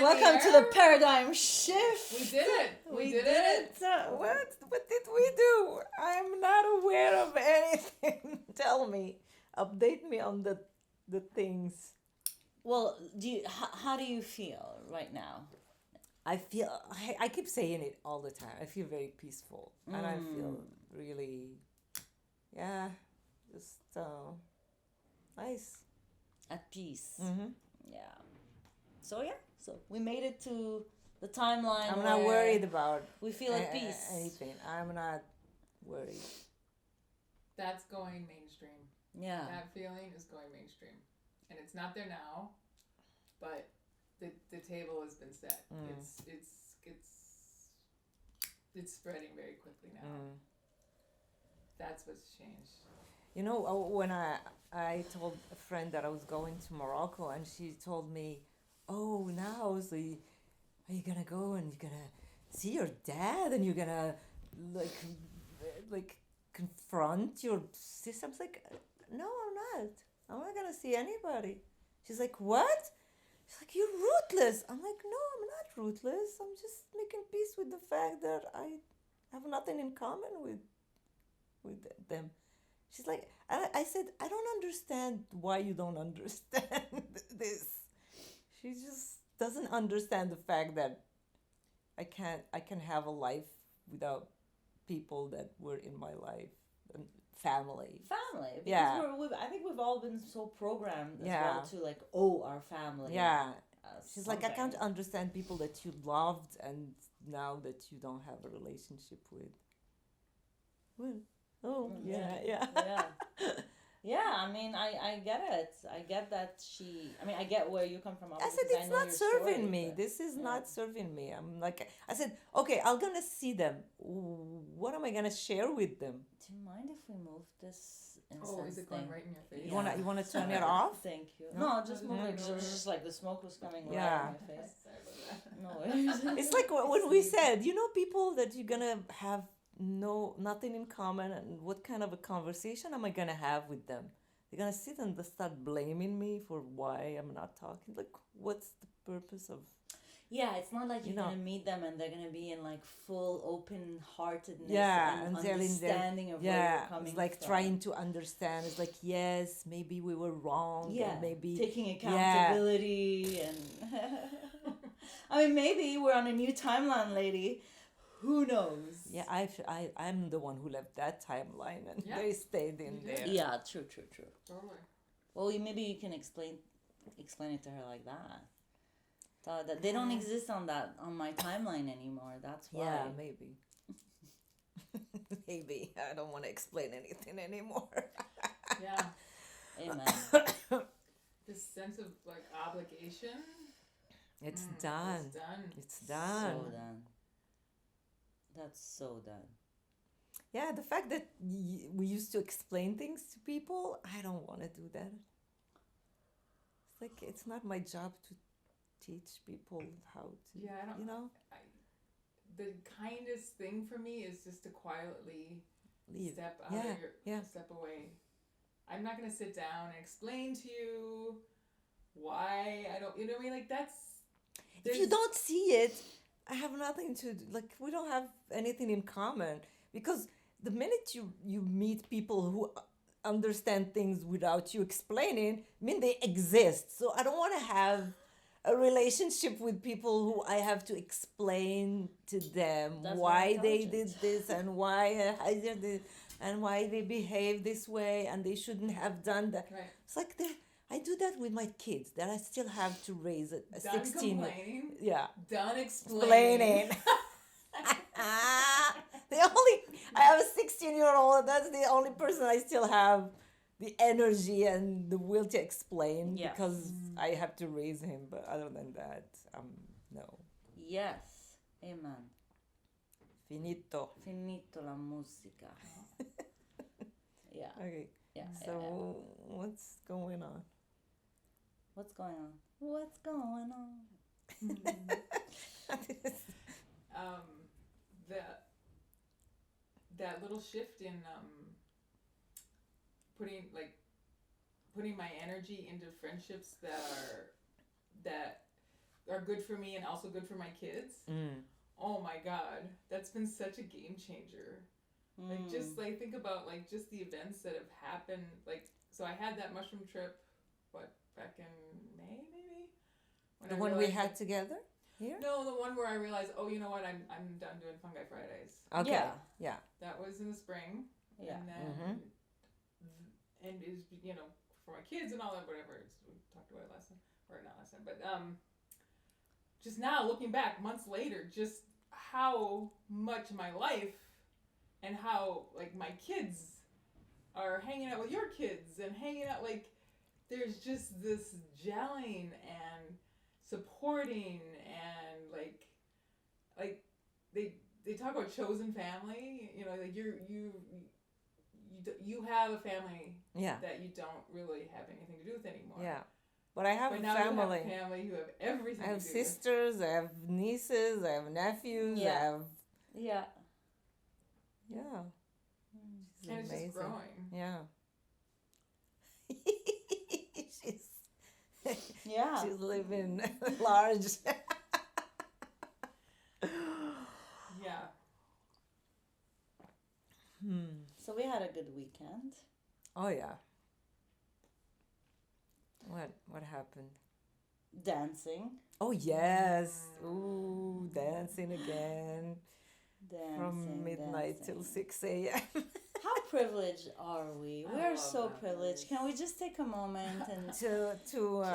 welcome to the paradigm shift. We did it. We did it. What did we do? I'm not aware of anything. Tell me. Update me on the things. Well, how do you feel right now? I keep saying it all the time. I feel very peaceful. And I feel really, yeah, just nice. At peace. Mm-hmm. Yeah. So we made it to the timeline. I'm not worried about we feel at peace. Anything. I'm not worried. That's going mainstream. Yeah. That feeling is going mainstream. And it's not there now, but the table has been set. It's spreading very quickly now. That's what's changed. You know, when I told a friend that I was going to Morocco, and she told me, "Oh, now so are you gonna go and you're gonna see your dad and you're gonna like confront your sister?" I was like, "No, I'm not. I'm not gonna see anybody." She's like, "What?" She's like, "You're ruthless." I'm like, "No, I'm not ruthless. I'm just making peace with the fact that I have nothing in common with them." She's like, I said, "I don't understand why you don't understand this." She just doesn't understand the fact that I can have a life without people that were in my life and family. Because Yeah. I think we've all been so programmed as Yeah. well to like, our family. Yeah. She's like, "I something. can't understand people that you loved and now that you don't have a relationship with." Well, oh, yeah. Yeah. Yeah, I mean, I get it. I get that I get where you come from. I said, because "It's know not your serving story, me. but- This is yeah. not serving me." I'm like, I said, "Okay, I'm gonna see them. What am I gonna share with them?" Do you mind if we move this incense Oh, is it going thing? right in your face? You wanna turn it Sorry. off? Thank you. No? No, just move it. No. It was just like the smoke was coming right Yeah. in my face. Sorry about that. No worries. It's like when we said, people that you're gonna have nothing in common, and what kind of a conversation am I gonna have with them? They're gonna sit and start blaming me for why I'm not talking. Like, what's the purpose of? Yeah, it's not like you're know. gonna meet them and they're gonna be in like full open-heartedness Yeah, and telling them. understanding of where Yeah, you're coming it's like from. trying to understand. It's like, yes, maybe we were wrong. Yeah, and maybe taking accountability and I mean, maybe we're on a new timeline, lady. Who knows? Yeah, I'm the one who left that timeline, and Yeah. they stayed in You there. did. Yeah, true. Totally. Well, maybe you can explain it to her like that. That they don't exist on my timeline anymore. That's why. Yeah, maybe. Maybe I don't want to explain anything anymore. Yeah. Amen. This sense of like obligation. It's done. It's done. It's done. So done. That's so done. Yeah, the fact that we used to explain things to people, I don't want to do that. It's like, it's not my job to teach people how to, Yeah, I don't. The kindest thing for me is just to quietly leave. step out Yeah, of your yeah. step away. I'm not gonna sit down and explain to you why I don't. You know what I mean? Like that's. If you don't see it, I have nothing to do. Like, we don't have anything in common, because the minute you meet people who understand things without you explaining, they exist. So I don't want to have a relationship with people who I have to explain to them That's why not they intelligent. did this and why I did this and why they behave this way and they shouldn't have done that. Right. It's like I do that with my kids, that I still have to raise a Done 16. complaining. Yeah. Done Explaining. I have a 16-year-old. That's the only person I still have the energy and the will to explain, Yes. because I have to raise him. But other than that, no. Yes. Amen. Finito. Finito la musica. Yeah. Okay. Yeah. So yeah. what's going on? What's going on? What's going on? That little shift in putting my energy into friendships that are good for me and also good for my kids. Oh my God, that's been such a game changer. Like just like think about like just the events that have happened. Like so, I had that mushroom trip, back in May maybe. The one we had together here. No, the one where I realized, oh, you know what, I'm done doing Fungi Fridays. Okay. Yeah. That was in the spring. Yeah. And then, and is for my kids and all that whatever. We talked about it last time, or not last time, but just now looking back months later, just how much my life and how like my kids are hanging out with your kids and hanging out like there's just this gelling and supporting and like they talk about chosen family, like you have a family that you don't really have anything to do with anymore. Yeah. But I have but a now family. You have family who have everything I have to do sisters, I have nieces, I have nephews, I have Yeah. She's and it's amazing. just growing. Yeah. She's living large. Yeah. So we had a good weekend. Oh yeah. What happened? Dancing. Oh yes. Ooh, dancing again. From midnight till 6 a.m. How privileged are we? We I are love so that privileged. place. Can we just take a moment and to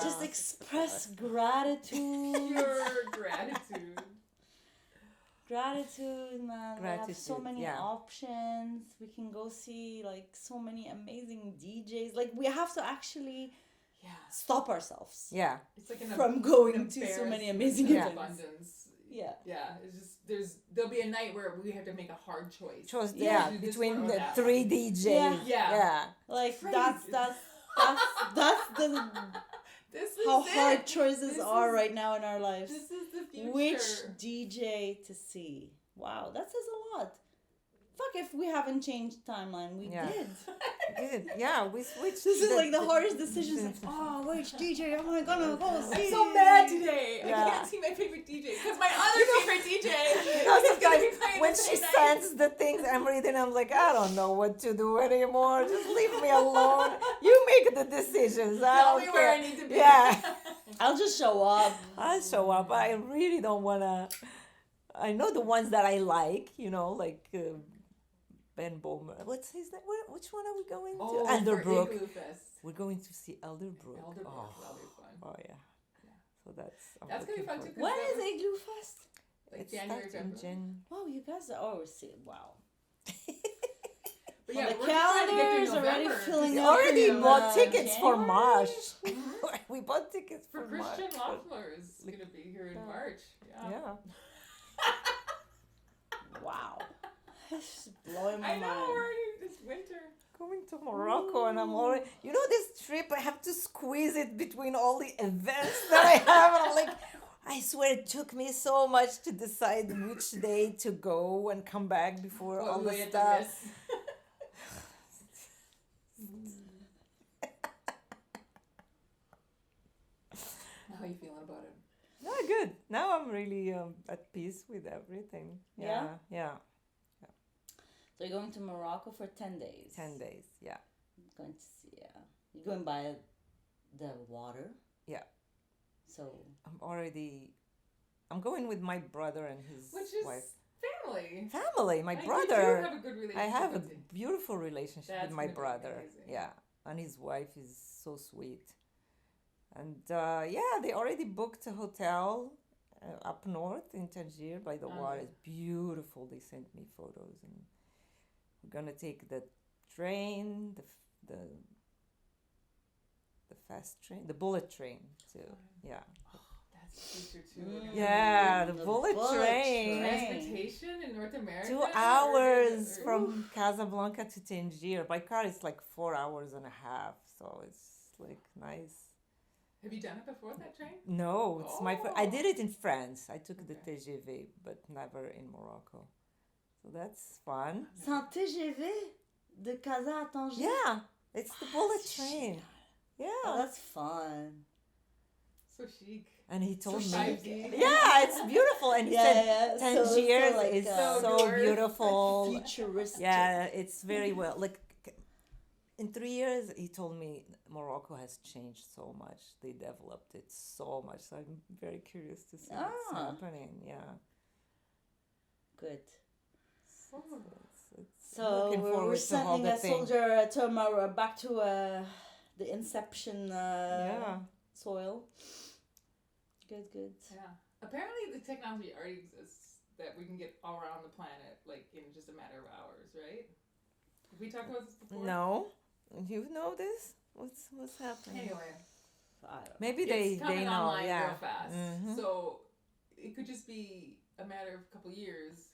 just express gratitude? Your gratitude. Gratitude, man. We have so Gratitude, many yeah. options. We can go see like so many amazing DJs. Like we have to actually stop ourselves yeah. It's like from going to so many amazing Yeah. events. abundance. Yeah. Yeah, it's just there'll be a night where we have to make a hard choice. Yeah, Do this between one or the that 3 one. DJs. Yeah. Like Crazy. that's the This is how it. hard choices This are is- right now in our lives. This is the future. Which DJ to see? Wow, that says a lot. Fuck if we haven't changed timeline. We Yeah. did. Good. Yeah, we switched. This is like the hardest decisions. Like, oh, which DJ am I gonna go see? I'm so mad today. I Yeah. can't see my favorite DJ because my other favorite DJ You know, is gonna be sometimes playing when the she same night. sends the things I'm reading, I'm like, I don't know what to do anymore. Just leave me alone. You make the decisions. I Tell don't me care. where I need to be. Yeah. I'll just show up. I'll show up. I really don't wanna. I know the ones that I like. Like Ben Bowman. What's his name? Which one are we going to? Oh, Elderbrook. for Igloo Fest. We're going to see Elderbrook. Elderbrook, Oh, that'll be fun. oh yeah. So that's. I'm That's gonna be looking fun forward- too. When is Igloo Fest? Like It January, starts in February. Wow, you guys are already wow. But Well, yeah, the we're trying to get calendar's through already November. filling We up. already in, bought tickets for January? March. We bought tickets For for March. Christian Loeffler is gonna be here in Yeah. March. Yeah. Yeah. Wow. It's blowing my I know, mind. already it's winter. Going to Morocco, and I'm already. This trip, I have to squeeze it between all the events that I have. And I'm like, I swear it took me so much to decide which day to go and come back before all What the we had to stuff. miss. How are you feeling about it? No, good. Now I'm really at peace with everything. Yeah? Yeah. So you're going to Morocco for 10 days. 10 days. Yeah. Going to see, You're going by the water. Yeah. So I'm going with my brother and his Which is wife. family. Family, my Like, brother. You do have a good relationship. I have a with him. beautiful relationship That's with my gonna be brother. amazing. Yeah, and his wife is so sweet. And they already booked a hotel up north in Tangier by the water. Okay. It's beautiful. They sent me photos, and we're gonna take the train, the fast train, the bullet train too. Yeah, That's the future too. Mm. yeah, the The bullet train. Transportation in North America. 2 or- hours or- from Casablanca to Tangier. By car, it's like 4 hours and a half. So it's like nice. Have you done it before, that train? No, it's my first. I Oh. did it in France. I took the Okay. TGV, but never in Morocco. So that's fun. c'est un TGV de Casa à Tangier. Yeah, it's the bullet C'est train. génial. Yeah. Oh, that's fun. So chic. And he told So me, shifty. yeah, it's beautiful. And he said, 10 So years like, is So so North. beautiful. futuristic. Yeah, it's very well. Like in 3 years, he told me Morocco has changed so much. They developed it so much. So I'm very curious to see what's Ah. happening. Yeah. Good. It's So looking we're forward to all sending the a things. soldier to back to the inception Yeah. soil. Good, good. Yeah. Apparently, the technology already exists that we can get all around the planet like in just a matter of hours, right? Have we talked about this before? No, you know this? What's happening? Anyway, I don't Maybe it's they coming know. online Yeah. real fast. Mhm. So it could just be a matter of a couple years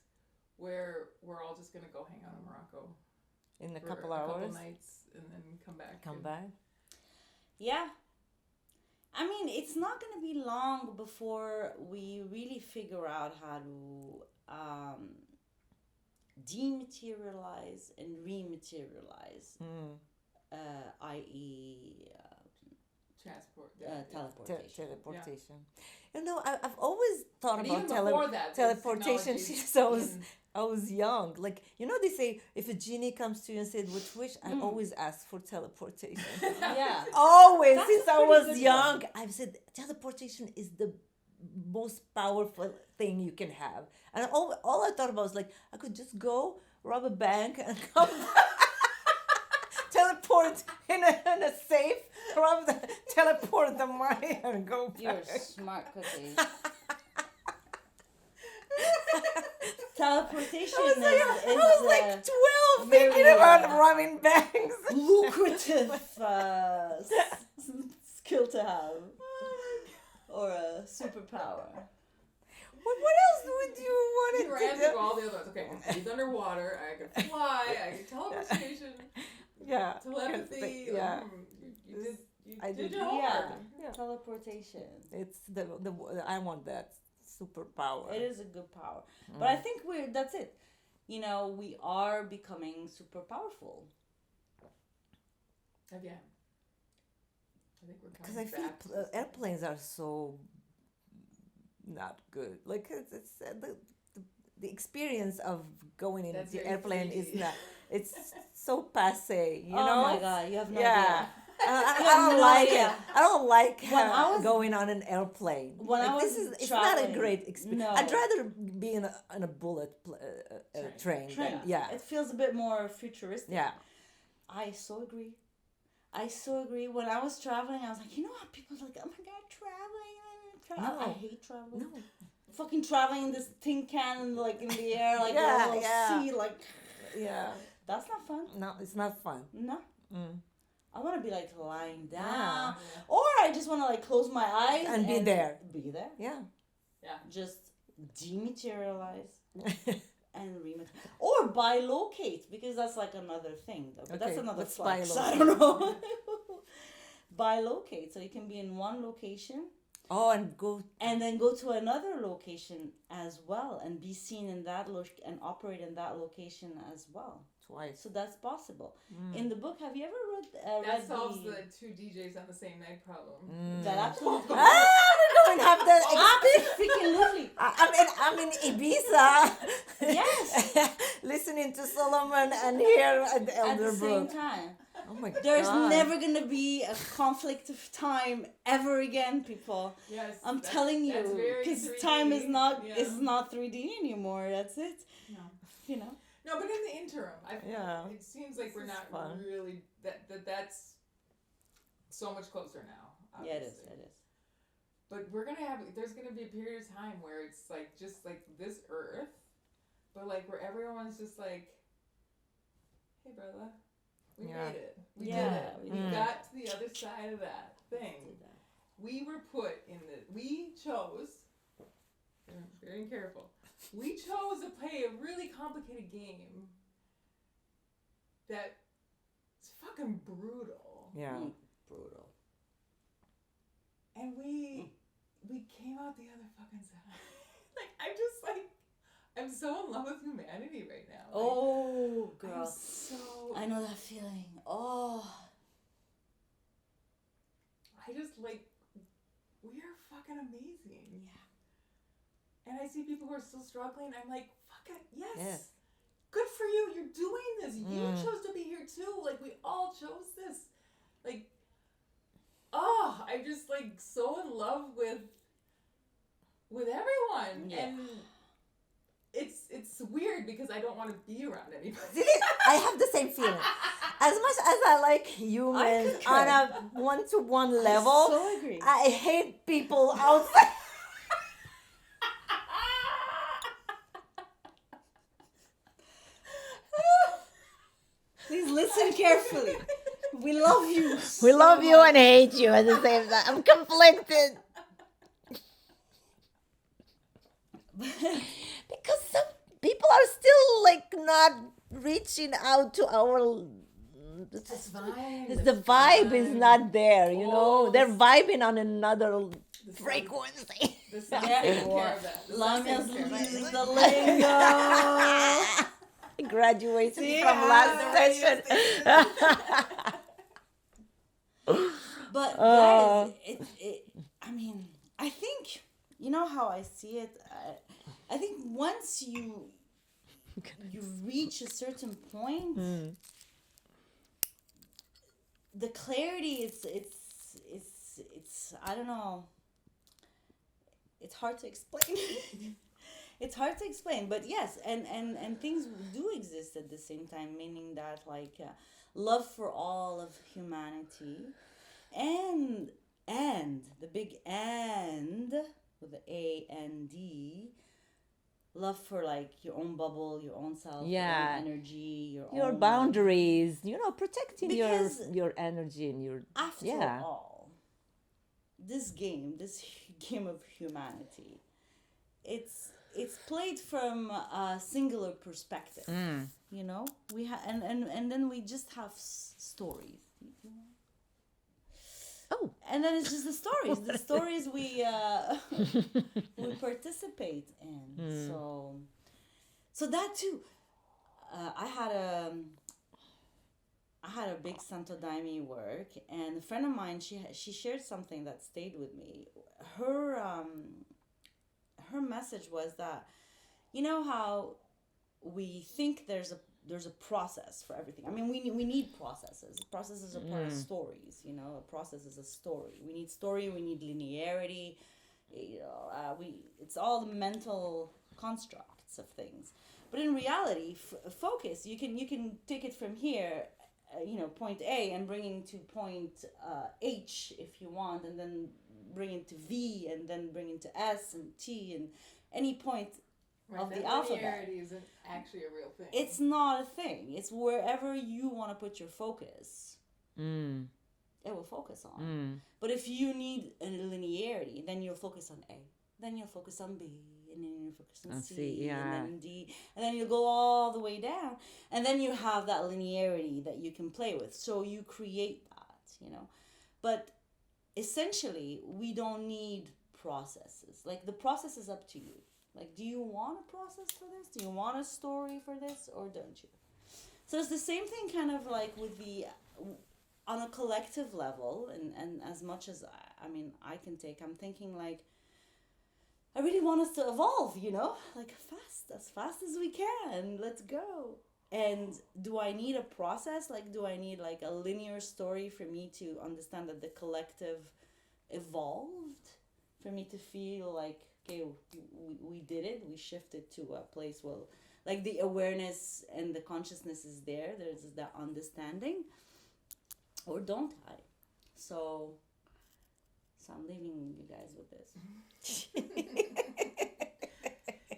where we're all just gonna go hang out in Morocco In a for couple a hours, couple nights and then come back. come and- back. Yeah. I mean, it's not going to be long before we really figure out how to dematerialize and rematerialize, Mm. i.e., Transport. teleportation. Teleportation. You know, I've always thought And about even before that, there's teleportation technology since I was in- I was young. Like, you know, they say if a genie comes to you and said which wish, I always ask for teleportation. Yeah. Always, That's since a I pretty was good young, I've said teleportation is the most powerful thing you can have. And all I thought about was like, I could just go rob a bank and come teleport in a safe, teleport the money and go back. You're a smart cookie. Teleportation I was like is 12 thinking very, about robbing banks. a lucrative skill to have, or a superpower. What else would you want You were to answering do? all the other ones. Okay, I can breathe underwater. I can fly. I can teleportation, Yeah. telepathy. Yeah. You did your Yeah. homework. Yeah. Teleportation. It's the I want that superpower. It is a good power. But I think that's it. You know, we are becoming super powerful. Again. I think we're Because coming I feel back to airplanes are so not good. Like it's the experience of going in That's the very airplane is 3D. not. It's so passe. You oh know. my god, you have no Yeah. idea. I You have don't no like idea. it. I don't like When I was- going on an airplane. when I Like, this was is it's not a traveling- great experience. no. I'd rather be in a bullet train. Train. Than, yeah. It feels a bit more futuristic. Yeah. I so agree. I so agree. When I was traveling, I was like, you know how people are like, oh my god, traveling. I No. hate traveling. No. Fucking traveling in this tin can, like in the air, like Yeah, a little yeah. sea, like Yeah. that's not fun. No, it's not fun. No. Mm. I want to be like lying down, Yeah. or I just want to like close my eyes And be there. Be there. Yeah. Just dematerialize and rematerialize, or bilocate, because that's like another thing. Though. But that's Okay, another what's flex. I bilocate? don't know. Bilocate, so you can be in one location Oh, and go. and then go to another location as well, and be seen in that and operate in that location as well. Twice. So that's possible. Mm. In the book, have you ever read That solves the the two DJs on the same night problem. that absolutely Ah, we don't have that. absolutely I'm in Ibiza. Yes. Listening to Solomon and here at the at Elder the same Brook. time. Oh my There's god. never gonna be a conflict of time ever again, people. Yes. I'm that's- telling that's you, very because 3D. time is not Yeah. is not 3D anymore. That's it. No. You know. No, but in the interim, Yeah. it seems like This we're is not fun. really that's so much closer now. Yeah, it is. Obviously. It is. But there's gonna be a period of time where it's like just like this Earth, but like where everyone's just like, hey brother, we Yeah. made it. We Yeah, did it. we We did got to the other side of that thing. We were put in we chose, very careful, we chose to play a really complicated game that's fucking brutal. Yeah. Brutal. And we came out the other fucking side. I'm so in love with humanity right now. Like, Oh, I'm girl. so I know that feeling. Oh. I just like we are fucking amazing. Yeah. And I see people who are still struggling. I'm like, fuck it, yes. Yes. Good for you. You're doing this. You Mm. chose to be here too. Like, we all chose this. Like, oh, I'm just like so in love with everyone. Yeah. And it's weird because I don't want to be around anybody. I have the same feeling. As much as I like humans concur. on a one-to-one level, I so agree. I hate people outside. Please listen carefully. We love you. We so love you much. and hate you at the same time. I'm conflicted. Because some people are still like not reaching out to our. It's fine. The vibe is not there, you know. Oh, They're this- vibing on another The sun- frequency. The sun's Yeah. taking care of that. The sun's Lamia's taking care of losing that. the lingo. Graduated See, from I last know what session. But Uh. guys, I mean, I think you know how I see it. I think once you reach a certain point, the clarity it's I don't know. It's hard to explain. It's hard to explain, but yes, and things do exist at the same time, meaning that like love for all of humanity, and the big and with the A-N-D, love for like your own bubble, your own self, Yeah. your own energy, Your own boundaries, you know, protecting Because your energy and your After Yeah. all, this game of humanity, it's played from a singular perspective. You know, we have and then we just have stories. Oh. And then it's just the stories. The stories we participate in. So that too. I had a big Santo Daime work, and a friend of mine, she shared something that stayed with me. Her message was that, you know how we think there's a process for everything. I mean, we need processes. Processes are part of stories. You know, a process is a story. We need story. We need linearity. You know, it's all the mental constructs of things. But in reality, focus. You can take it from here, point A, and bring it to point H if you want, and then bring it to V, and then bring it to S and T, and any point of the alphabet. Linearity isn't actually a real thing. It's not a thing. It's wherever you want to put your focus. It will focus on. But if you need a linearity, then you'll focus on A, then you'll focus on B, and then you'll focus on C, yeah. and then D, and then you'll go all the way down, and then you have that linearity that you can play with. So you create that, But essentially, we don't need processes. Like, the process is up to you. Like, do you want a process for this? Do you want a story for this, or don't you? So it's the same thing kind of like with on a collective level, and as much as, I can take, I'm thinking like, I really want us to evolve, like as fast as we can. Let's go. And do I need a process? Like, do I need like a linear story for me to understand that the collective evolved? For me to feel like, okay, we did it. We shifted to a place where, like, the awareness and the consciousness is there. There's that understanding. Or don't I? So I'm leaving you guys with this.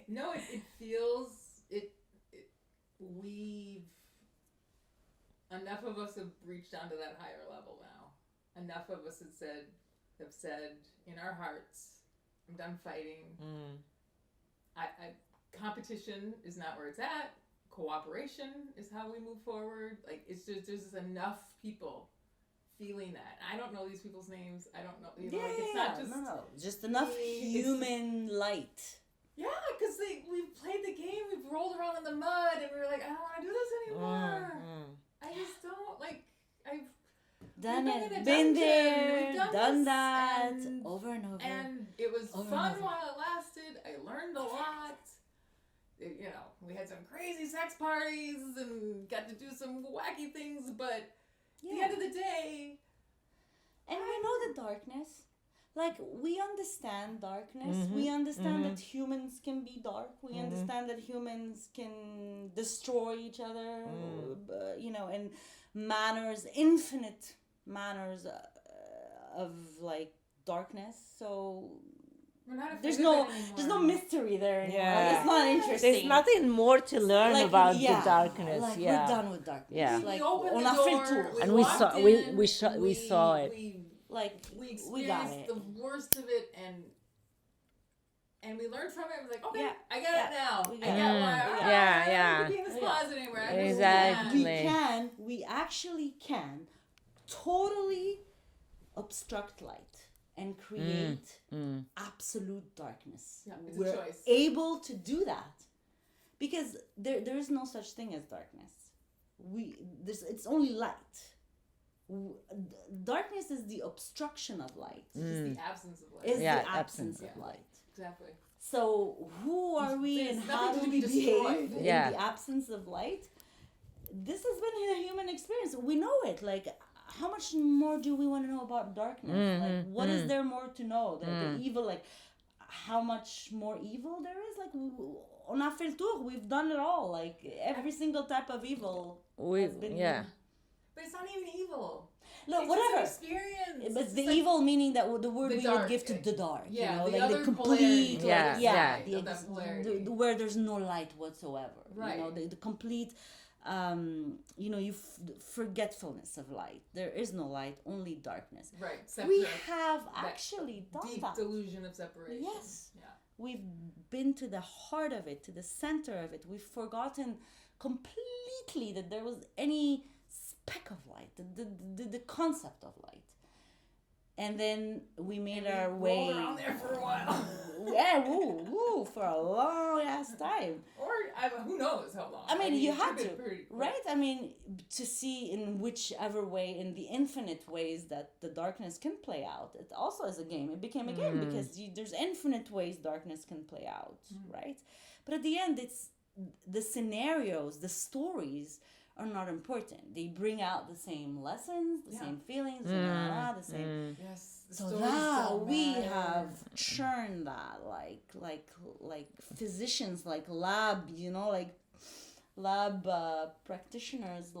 No, it feels we've enough of us have reached down to that higher level now. Enough of us have said in our hearts, I'm done fighting. I competition is not where it's at. Cooperation is how we move forward. Like, it's just, there's just enough people feeling that. I don't know these people's names. I don't know. It's not just no. Just enough it's- human light. Yeah, because we've played the game, we've rolled around in the mud, and we were like, I don't want to do this anymore. I just don't, like, done We've been it, in a been dungeon, there, we've done done this, that, and- over and over. And it was Over and fun over. while it lasted. I learned a lot. You know, we had some crazy sex parties and got to do some wacky things, but at the end of the day, And we know the darkness. Like, we understand darkness. Mhm, We understand mhm. that humans can be dark. We Mhm. understand that humans can destroy each other, you know, in manners, infinite manners of, like, darkness. So we're not afraid there's of no it anymore. there's no mystery there anymore. Yeah. Like, it's not interesting. There's nothing more to learn Like, about yeah, the darkness. Like, yeah. we're done with darkness. Yeah. We Like, opened on the a free door, tour. And we walked saw- we- in, we saw it. Like, We we got experienced it. the worst of it, and we learned from it. We're like, okay, Yeah, I got yeah, it now. we I got got it. why. Mm, All yeah, right, I don't yeah. need to be in this Yeah. closet anymore. I Exactly. understand. we actually can totally obstruct light and create absolute darkness. Yeah, it's a We're choice. able to do that because there is no such thing as darkness. It's only light. Darkness is the obstruction of light. It's just the absence of light. Is Yeah, the absence of Yeah. light. Exactly. So who are we There's and how nothing do to we be behave destroyed. Yeah. in the absence of light? This has been a human experience. We know it. Like, how much more do we want to know about darkness? Like, what is there more to know? The evil, like, how much more evil there is? Like, on a fait le tour, we've done it all. Like, every single type of evil has been. Yeah. But it's not even evil. No, It's whatever. just an experience. But It's the like- evil meaning that the word The we dark. would give to the dark, Yeah, you know, the like other the complete, polarity, Yeah, like, yeah. the of that polarity. where there's no light whatsoever. Right. You know, the complete, you know, forgetfulness of light. There is no light, only darkness. Right. We Separate. have actually done Deep that. delusion of separation. Yes. Yeah. We've been to the heart of it, to the center of it. We've forgotten completely that there was any speck of light, the concept of light. And then we made And we our rolled way around there for a while. Yeah, woo, for a long ass time. Or who knows how long. I mean, you it had could've to, been pretty quick. right? I mean, to see in whichever way, in the infinite ways that the darkness can play out. It also is a game. It became a game because there's infinite ways darkness can play out, right? But at the end, it's the scenarios, the stories are not important. They bring out the same lessons, the same feelings, the same. Yes. The So stories now don't we matter. have churned that, like physicians, like lab, you know, like lab practitioners,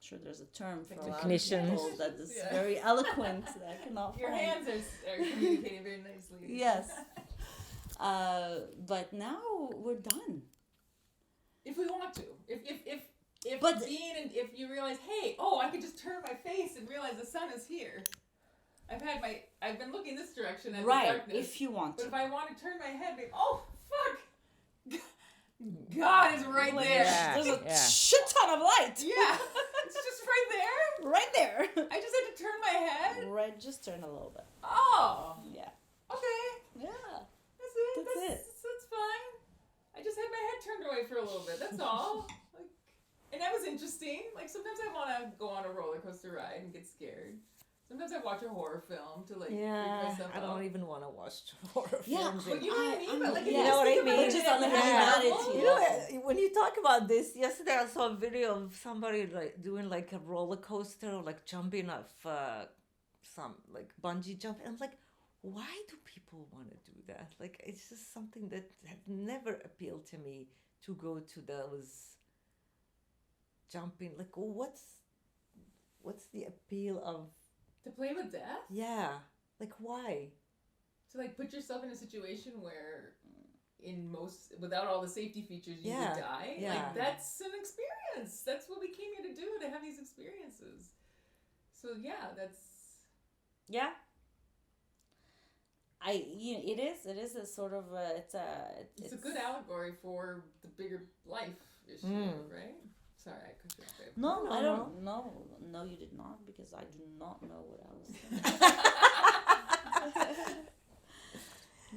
sure there's a term for lab Technicians. people that is Yeah. very eloquent that I cannot Your find. hands are communicating very nicely. Yes. But now we're done. If we want to. If But- Dean and if you realize, hey, I could just turn my face and realize the sun is here. I've been looking this direction at the Right, darkness. if you want But to. if I want to turn my head, like, fuck, God is right Like, there. Yeah. There's a yeah. shit ton of light. Yeah, it's just right there. Right there. I just had to turn my head. Right, just turn a little bit. Oh, Yeah. okay, Yeah. that's it. That's it. That's fine. I just had my head turned away for a little bit. That's all. And that was interesting. Like sometimes I want to go on a roller coaster ride and get scared. Sometimes I watch a horror film to freak Yeah, myself I out. don't even want to watch horror Yeah, films. But you know what I mean? But like, yeah. if You know what I think about mean? it Just at on the that humanity. level, You know, when you talk about this, yesterday I saw a video of somebody like doing like a roller coaster, like jumping off some like bungee jumping. I'm like, why do people want to do that? Like, it's just something that had never appealed to me to go to those jumping. Like, what's the appeal of? to play with death, Yeah, like why? to like put yourself in a situation where, without all the safety features, you Yeah, would die. yeah. Like that's an experience. That's what we came here to do, to have these experiences. So yeah, that's. Yeah. It is a sort of It's a good allegory for the bigger life issue, right? Sorry, I cut you off there. No, No, I no. don't. No, you did not, because I do not know what I was saying.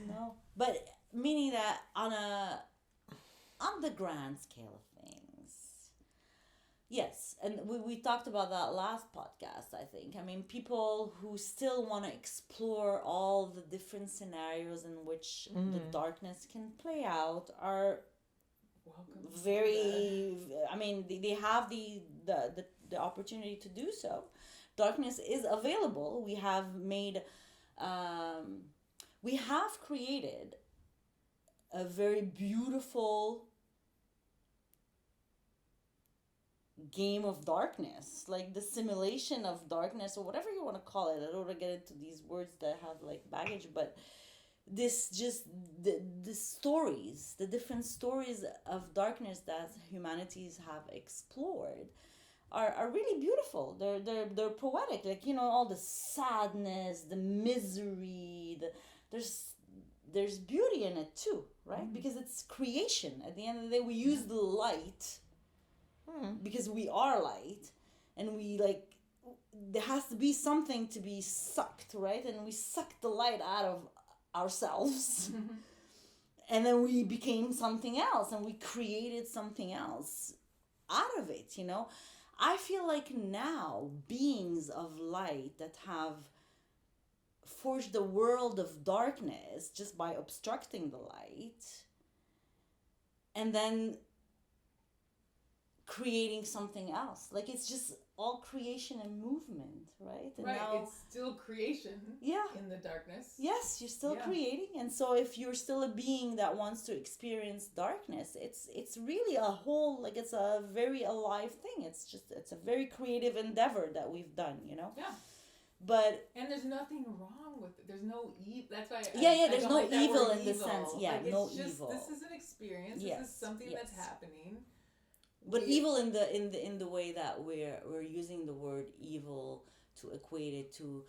No, but meaning that on the grand scale of things, Yes, and we talked about that last podcast, I think. I mean, people who still want to explore all the different scenarios in which the darkness can play out are Welcome. to that. very, I mean, they have the opportunity to do so. Darkness is available. We have created a very beautiful game of darkness, like the simulation of darkness, or whatever you want to call it. I don't want to get into these words that have like baggage, but this just the stories, the different stories of darkness that humanities have explored are really beautiful. They're poetic, like, you know, all the sadness, the misery, there's beauty in it too, right? Because it's creation. At the end of the day, we use the light because we are light, and we like, there has to be something to be sucked, right? And we suck the light out of ourselves. And then we became something else, and we created something else out of it, you know. I feel like now beings of light that have forged a world of darkness just by obstructing the light, and then creating something else. Like, it's just all creation and movement, right? And Right, now, it's still creation yeah. in the darkness. Yes, you're still Yeah. creating, and so if you're still a being that wants to experience darkness, it's really a whole, like, it's a very alive thing. It's a very creative endeavor that we've done, you know. Yeah. But And there's nothing wrong with it. There's no evil. That's why. Yeah, there's don't no like that evil word in the sense. Yeah, Like, it's no just, evil. This is an experience. Yes, This is something that's yes. happening. but We- evil in the way that we're using the word evil to equate it to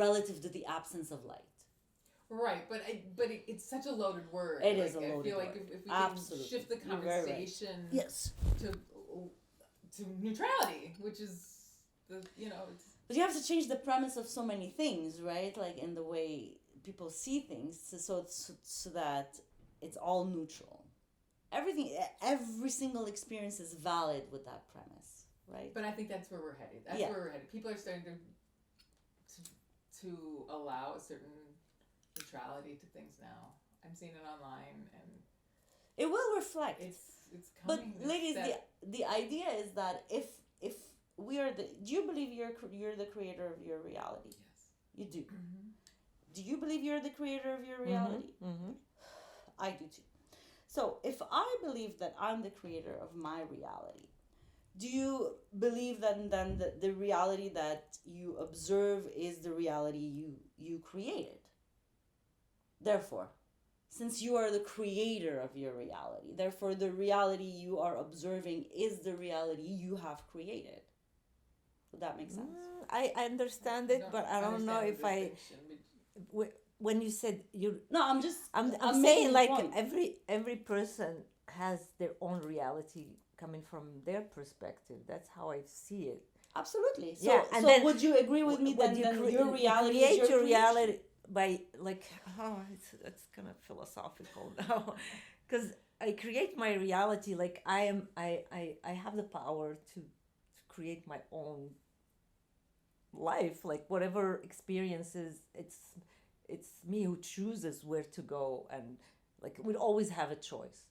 relative to the absence of light. Right, but it's such a loaded word. It is a I loaded feel like word. if we Absolutely. can shift the You're very right. conversation Yes. to neutrality, which is it's But you have to change the premise of so many things, right? Like in the way people see things, so that it's all neutral. Every single experience is valid with that premise, right? But I think that's where we're headed. That's Yeah. where we're headed. People are starting to allow a certain neutrality to things now. I'm seeing it online, and It will reflect. it's But coming. It's ladies, that- the idea is that if we are do you believe you're the creator of your reality? yes. You do. Mm-hmm. Do you believe you're the creator of your reality? I do too. So if I believe that I'm the creator of my reality, do you believe that then the reality that you observe is the reality you created? Therefore, since you are the creator of your reality, therefore the reality you are observing is the reality you have created. Would that make sense? I understand it, but I don't know if when you said you, No, I'm just. I'm making saying the like point. every person has their own reality coming from their perspective. That's how I see it. Absolutely. So, Yeah, and so then would you agree with me When that you then cre- your you reality create is your your creation? reality by like it's kind of philosophical now, because I create my reality like I have the power to create my own life, like whatever experiences, it's me who chooses where to go, and like we always have a choice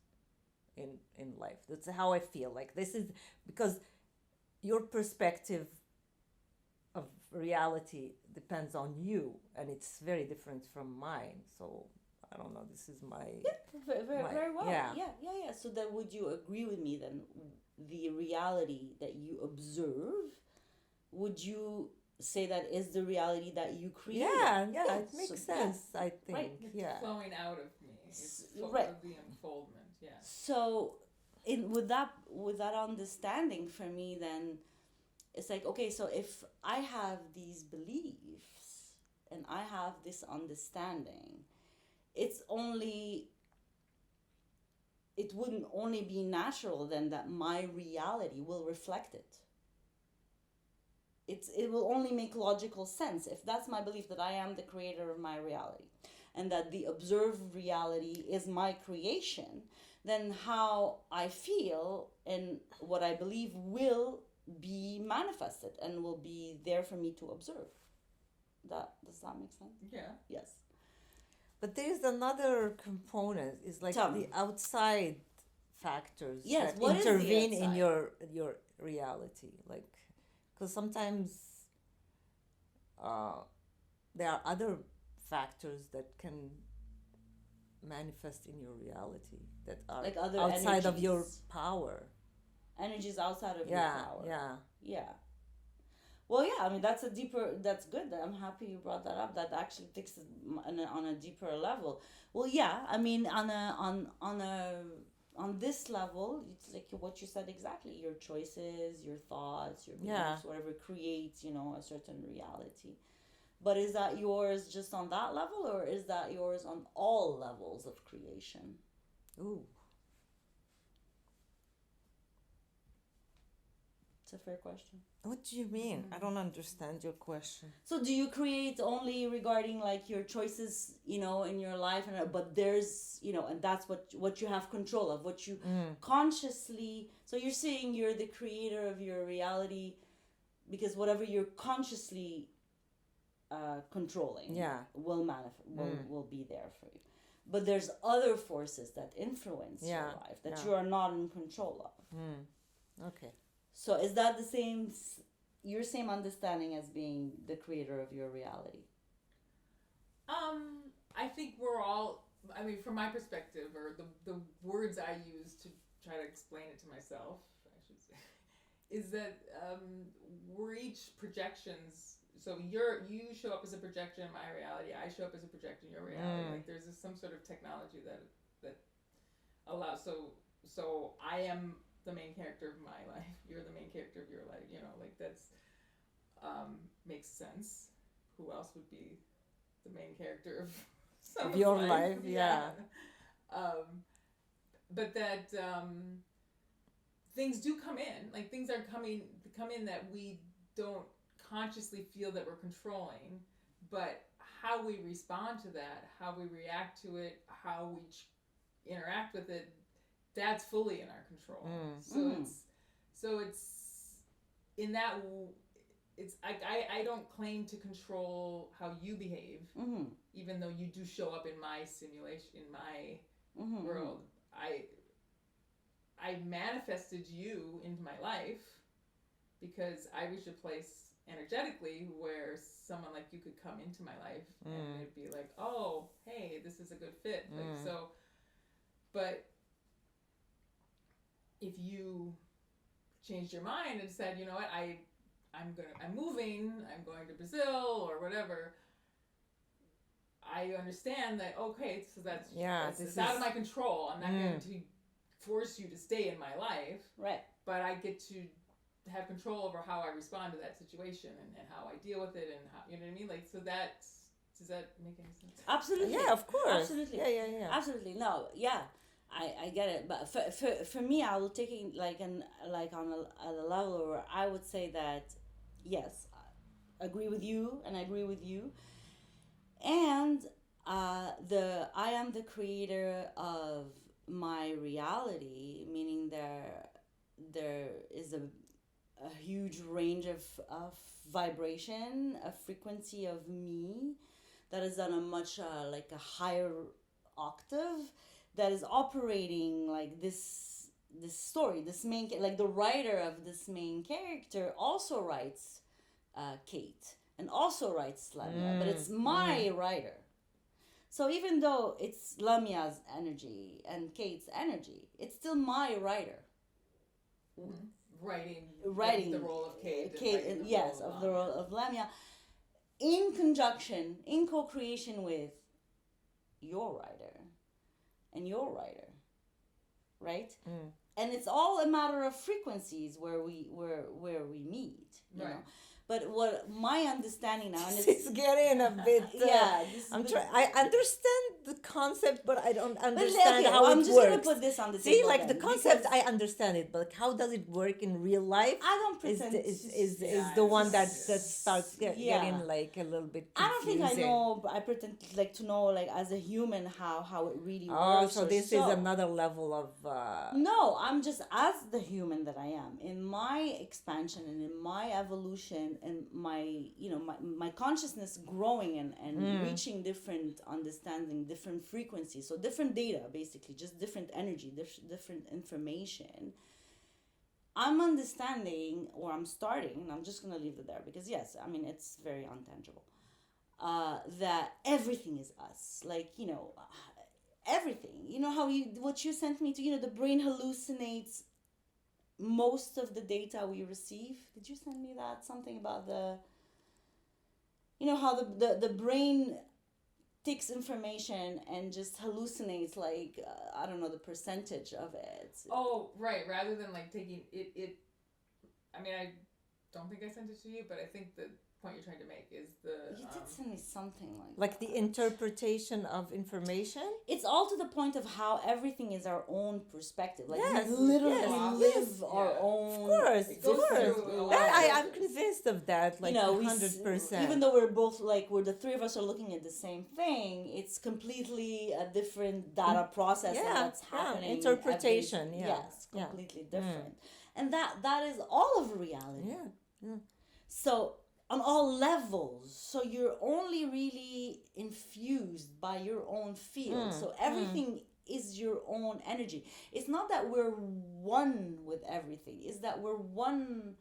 in life. That's how I feel. Like this is because your perspective of reality depends on you, and it's very different from mine. So I don't know, this is my Very, Right, very well. yeah. Yeah. So then would you agree with me then the reality that you observe, would you say that is the reality that you create? yeah, it so- makes yeah. sense. I think Right. It's yeah. flowing out of me. It's right. of the unfoldment. Yeah. So with that understanding for me, then it's like, okay, so if I have these beliefs and I have this understanding, it wouldn't only be natural then that my reality will reflect it. It will only make logical sense if that's my belief, that I am the creator of my reality and that the observed reality is my creation. then how I feel and what I believe will be manifested and will be there for me to observe. Does that make sense? Yeah. Yes. But there's another component. It's like Tell the me. outside factors Yes, that what is the intervene in outside? your reality. Like, because sometimes there are other factors that can manifest in your reality that are Like other outside of your energies. power. Energies outside of your Yeah, power. yeah. Yeah. Well, yeah. I mean, that's good. I'm happy you brought that up. That actually takes it on a deeper level. Well, yeah. I mean, on this level, it's like what you said exactly. Your choices, your thoughts, your beliefs, Yeah. whatever creates, a certain reality. But is that yours just on that level, or is that yours on all levels of creation? Ooh. It's a fair question. What do you mean? I don't understand your question. So do you create only regarding like your choices, in your life, but there's, and that's what you have control of, what you consciously. So you're saying you're the creator of your reality, because whatever you're consciously controlling, Yeah. will will be there for you. But there's other forces that influence Yeah, your life that yeah. you are not in control of. Okay. So is that your same understanding as being the creator of your reality? I think we're all. I mean, from my perspective, or the words I use to try to explain it to myself, I should say, is that we're each projections. So you show up as a projection in my reality. I show up as a projection in your reality. Like there's some sort of technology that allows. So I am the main character of my life. You're the main character of your life. Like that's makes sense. Who else would be the main character of someone's your life, yeah. But that things do come in. Like things are come in that we don't consciously feel that we're controlling, but how we respond to that, how we react to it, how we interact with it, that's fully in our control. So it's in that it's I don't claim to control how you behave, even though you do show up in my simulation, in my world. I manifested you into my life because I reached a place energetically where someone like you could come into my life and it'd be like, oh, hey, this is a good fit. Like so, but if you changed your mind and said, you know what, I'm moving, I'm going to Brazil or whatever, I understand that, okay, so that's it's out of my control. I'm not going to force you to stay in my life. Right. But I get to have control over how I respond to that situation and how I deal with it and how, you know what I mean? Like, so does that make any sense? Absolutely. Yeah, of course. Absolutely. Yeah. Absolutely. No, yeah. I get it, but for me, I will take it like on a level where I would say that yes, I agree with you, and I am the creator of my reality, meaning there is a huge range of vibration, a frequency of me that is on a much like a higher octave, that is operating like this story, this main, like the writer of this main character also writes Kate and also writes Lamia, but it's my writer. So even though it's Lamia's energy and Kate's energy, it's still my writer. Writing the role of Kate. Yes, of the role of Lamia, in conjunction, in co-creation with your writer and your writer, right? And it's all a matter of frequencies where we meet, you know. But what my understanding now, and it's getting a bit. yeah, I understand the concept, but I don't But understand okay, how I'm it just gonna works. put this on the See, table. like the then, concept, because I understand it, but how does it work in real life? I don't Is pretend the, is to is, Yeah, is the it's one that just- starts Yeah. getting like a little bit I don't think confusing. I know, but I pretend like to know, like as a human, how it really Oh, works. so or this is another level of. No, I'm just as the human that I am in my expansion and in my evolution and my my consciousness growing and reaching different understanding, different frequencies, so different data, basically just different energy, different information. I'm understanding, or I'm starting, and I'm just gonna leave it there because yes, I mean it's very untangible. That everything is us, like everything. You know how what you sent me to, the brain hallucinates most of the data we receive. Did you send me that, something about how the brain takes information and just hallucinates, like I don't know the percentage of it. Oh, right. Rather than like taking it. I mean, I don't think I sent it to you, but I think the point you're trying to make is You did send me something like the that. interpretation of information. It's all to the point of how everything is our own perspective. Like Yes, we literally yes, live yes. our Yeah. own. Of course, It of goes course. through a lot That, of I'm filters. convinced of that, like we 100%. even though we're both like we're the three of us are looking at the same thing, it's completely a different data processing that's happening. Interpretation, Yes, yeah. completely different, and that is all of reality. Yeah. So on all levels, so you're only really infused by your own field. So everything is your own energy. It's not that we're one with everything. It's that we're one.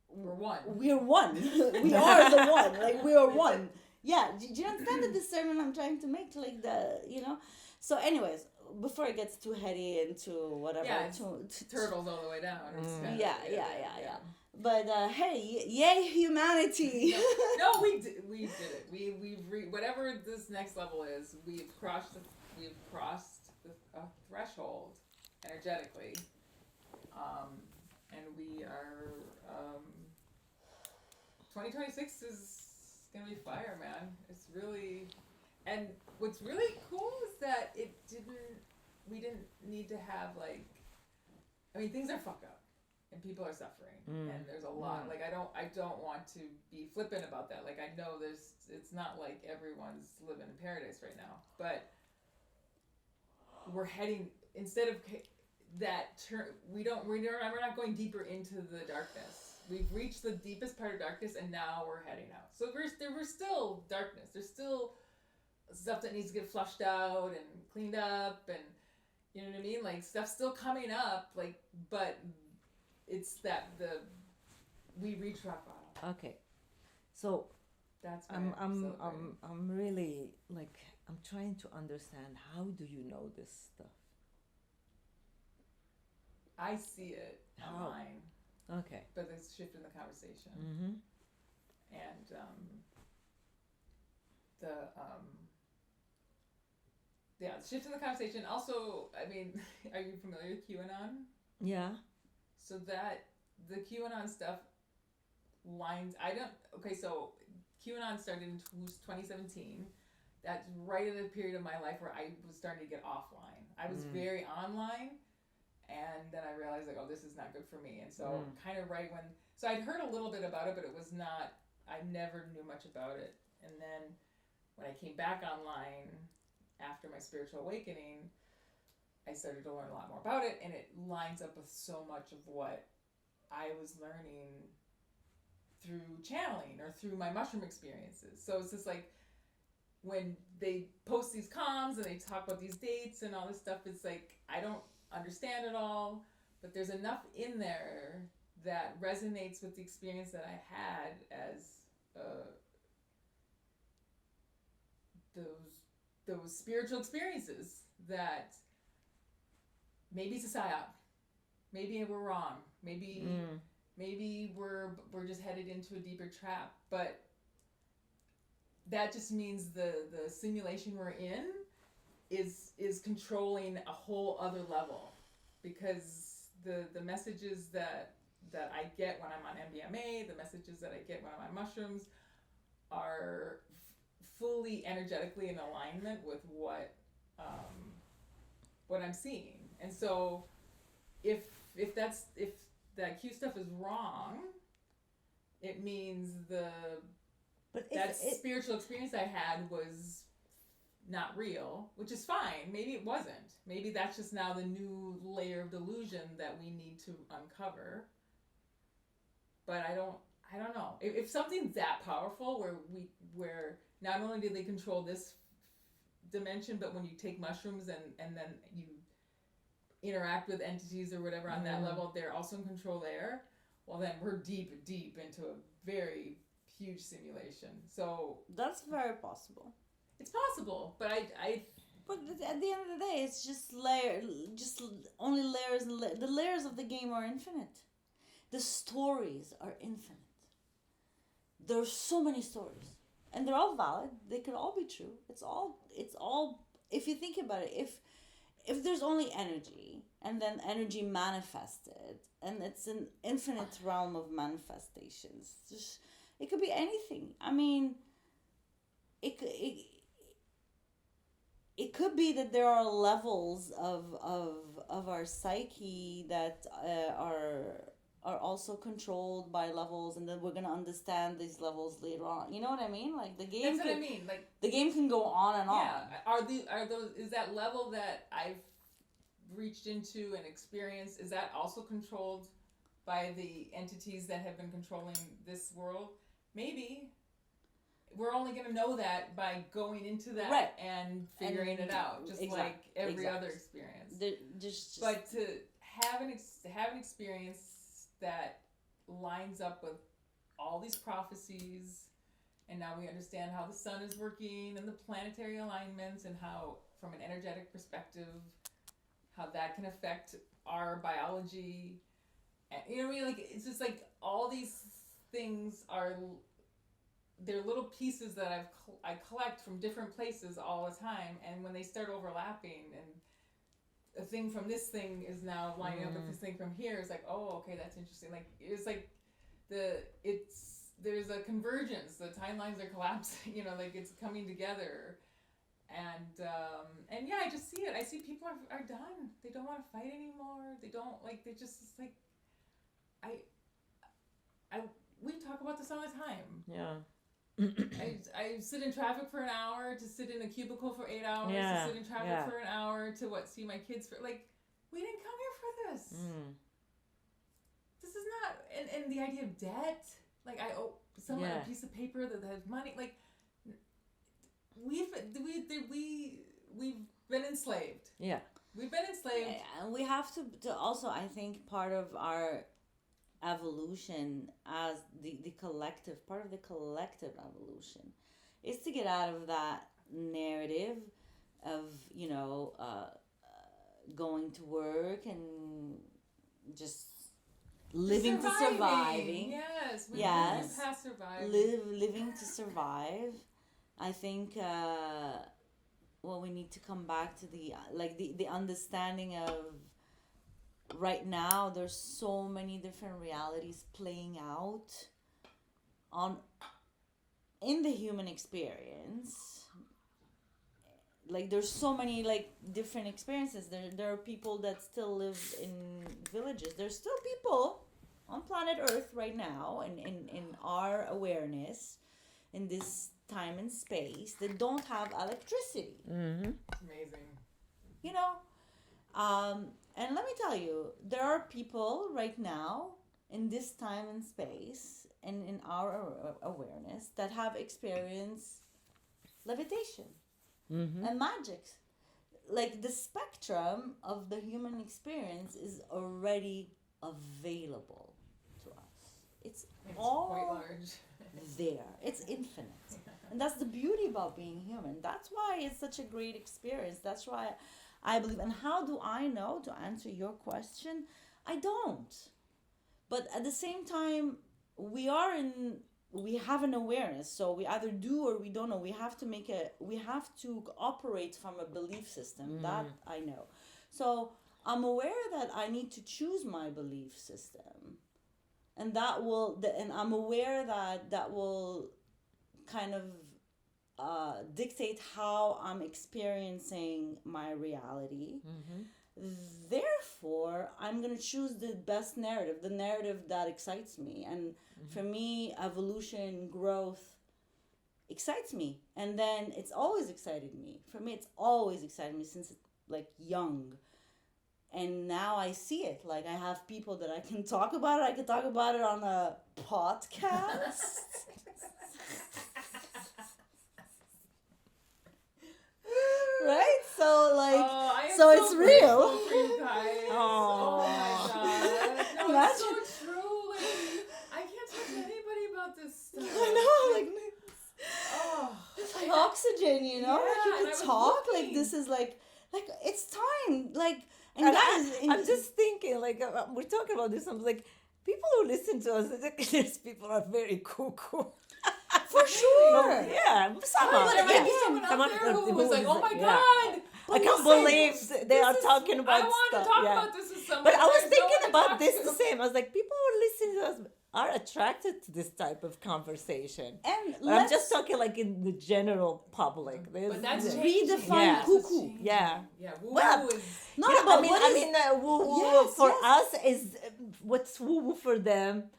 We're one. We're one. We are the one. Like we are one. Yeah. Do you understand the discernment I'm trying to make? Like So, anyways, before it gets too heady and too whatever. Yeah, it's too turtles all the way down. It's kinda- Yeah. But hey, yay humanity! No, we did it. We've whatever this next level is, we've crossed the threshold energetically, and we are 2026 is gonna be fire, man. It's really, and what's really cool is that we didn't need to have like, I mean, things are fucked up. And people are suffering, and there's a lot. Like I don't want to be flippant about that. Like I know it's not like everyone's living in paradise right now, but we're heading instead of that turn. We're not going deeper into the darkness. We've reached the deepest part of darkness, and now we're heading out. So we're still darkness. There's still stuff that needs to get flushed out and cleaned up, and you know what I mean. Like stuff's still coming up. Like but. It's that we reach rock bottom. Okay, so That's why I'm really like I'm trying to understand, how do you know this stuff? I see it How? online, Okay. but it's shifting the conversation, Mm-hmm. and it's shifting the conversation. Also, I mean, are you familiar with QAnon? Yeah. So that the QAnon stuff lines. So QAnon started in 2017. That's right at the period of my life where I was starting to get offline. I was very online, and then I realized like, oh, this is not good for me. And so kind of right when, so I'd heard a little bit about it, but it was not. I never knew much about it. And then when I came back online after my spiritual awakening, I started to learn a lot more about it, and it lines up with so much of what I was learning through channeling or through my mushroom experiences. So it's just like when they post these comms and they talk about these dates and all this stuff, it's like I don't understand it all, but there's enough in there that resonates with the experience that I had as those spiritual experiences that maybe it's a psyop. Maybe we're wrong. Maybe we're just headed into a deeper trap. But that just means the simulation we're in is controlling a whole other level, because the messages that I get when I'm on MDMA, the messages that I get when I'm on mushrooms are fully energetically in alignment with what I'm seeing. And so if that Q stuff is wrong, it means But that spiritual experience I had was not real, which is fine. Maybe it wasn't. Maybe that's just now the new layer of delusion that we need to uncover. But I don't know. If something's that powerful, where not only do they control this dimension, but when you take mushrooms and then you interact with entities or whatever on that level, they're also in control there. Well, then we're deep into a very huge simulation. So that's very possible. it's possible, but I But at the end of the day, it's just only layers. The layers of the game are infinite. The stories are infinite. There's so many stories, and they're all valid. They could all be true. It's all. If you think about it, if there's only energy, and then energy manifested, and it's an infinite realm of manifestations. It could be anything. I mean, it could be that there are levels of our psyche that are also controlled by levels, and then we're gonna understand these levels later on. You know what I mean? Like the game. That's what I mean. Like the game can go on and on. Yeah. Are those? Is that level that I've reached into and experienced? Is that also controlled by the entities that have been controlling this world? Maybe. We're only going to know that by going into that and figuring it out, just like every other experience. But to have an experience that lines up with all these prophecies, and now we understand how the sun is working and the planetary alignments, and how, from an energetic perspective, how that can affect our biology. And, you know what I mean? Like, it's just like all these things they're little pieces that I collect from different places all the time, and when they start overlapping, and a thing from this thing is now lining up with this thing from here, it's like, oh, okay, that's interesting. Like, it's like there's a convergence. The timelines are collapsing. You know, like it's coming together, and yeah, I just see it. I see people are done. They don't want to fight anymore. They don't like. They just it's like, we talk about this all the time. Yeah. I sit in traffic for an hour to sit in a cubicle for 8 hours to sit in traffic for an hour to see my kids for like we didn't come here for this. This is not and the idea of debt, like I owe someone a piece of paper that has money, like we've been enslaved. Yeah. We've been enslaved. And we have to also, I think, part of our evolution as the collective, part of the collective evolution is to get out of that narrative of, you know, going to work and just living to surviving. Yes. Yes. Past surviving. Living to survive. I think we need to come back to the understanding of right now there's so many different realities playing out in the human experience. Like there's so many like different experiences. There are people that still live in villages. There's still people on planet Earth right now in our awareness in this time and space that don't have electricity. It's amazing. You know, and let me tell you, there are people right now in this time and space and in our awareness that have experienced levitation and magic. Like the spectrum of the human experience is already available to us. It's all quite large. there. It's infinite. And that's the beauty about being human. That's why it's such a great experience. That's why I believe. And how do I know, to answer your question? I don't. But at the same time, we have an awareness. So we either do or we don't know. We have to operate from a belief system. That I know. So I'm aware that I need to choose my belief system. And I'm aware that will kind of dictate how I'm experiencing my reality. Mm-hmm. Therefore, I'm going to choose the best narrative, the narrative that excites me. And for me, evolution, growth excites me. And then it's always excited me. For me, it's always excited me since like young. And now I see it. Like I have people that I can talk about it. I can talk about it on a podcast. Right? So like Oh, I am so it's real. grateful for you guys. Oh. Oh my god. No, it's so Imagine. true. Like, I can't talk to anybody about this stuff. I know, like Oh. it's like oxygen, you know? Yeah, like you and I can was talk. Like looking. this is like it's time. Like and And guys, I'm just thinking, like, we're talking about this. I'm like, people who listen to us, these people are very cuckoo. for sure. Yeah, some But are. there might be Yeah. someone out Someone there who who was like, is oh my like, yeah. god. I can't listen, believe they are talking I about want stuff. to talk yeah. about this with someone. But I was There's no thinking one to about talk this to. the same. I was like, people who listen to us are attracted to this type of conversation. And But I'm let's just talking like in the general public. But that's yeah. changing. Redefine Yeah. That's cuckoo. changing. Yeah. Yeah. Woo Well, is. no, You know, but I mean, what I is- mean, woo woo Yes, for yes. us is what's woo woo for them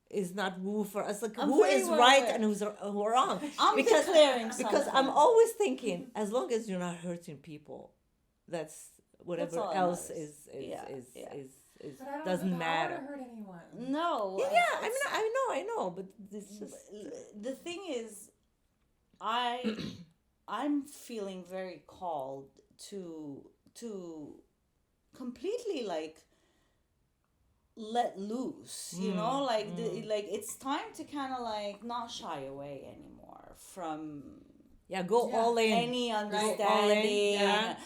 is not woo for us. Like I'm who very is well right aware. and who's who wrong. I'm because declaring because I'm something. always thinking, as long as you're not hurting people, that's whatever all that else matters. is Yeah, yeah. is But I don't doesn't have the power matter. to hurt anyone. No. Yeah, I it's- mean, I know, but it's just the thing is I'm feeling very called to completely like let loose, you know, like like it's time to kind of like not shy away anymore from yeah, go Yeah. all in. any All in, understanding. yeah.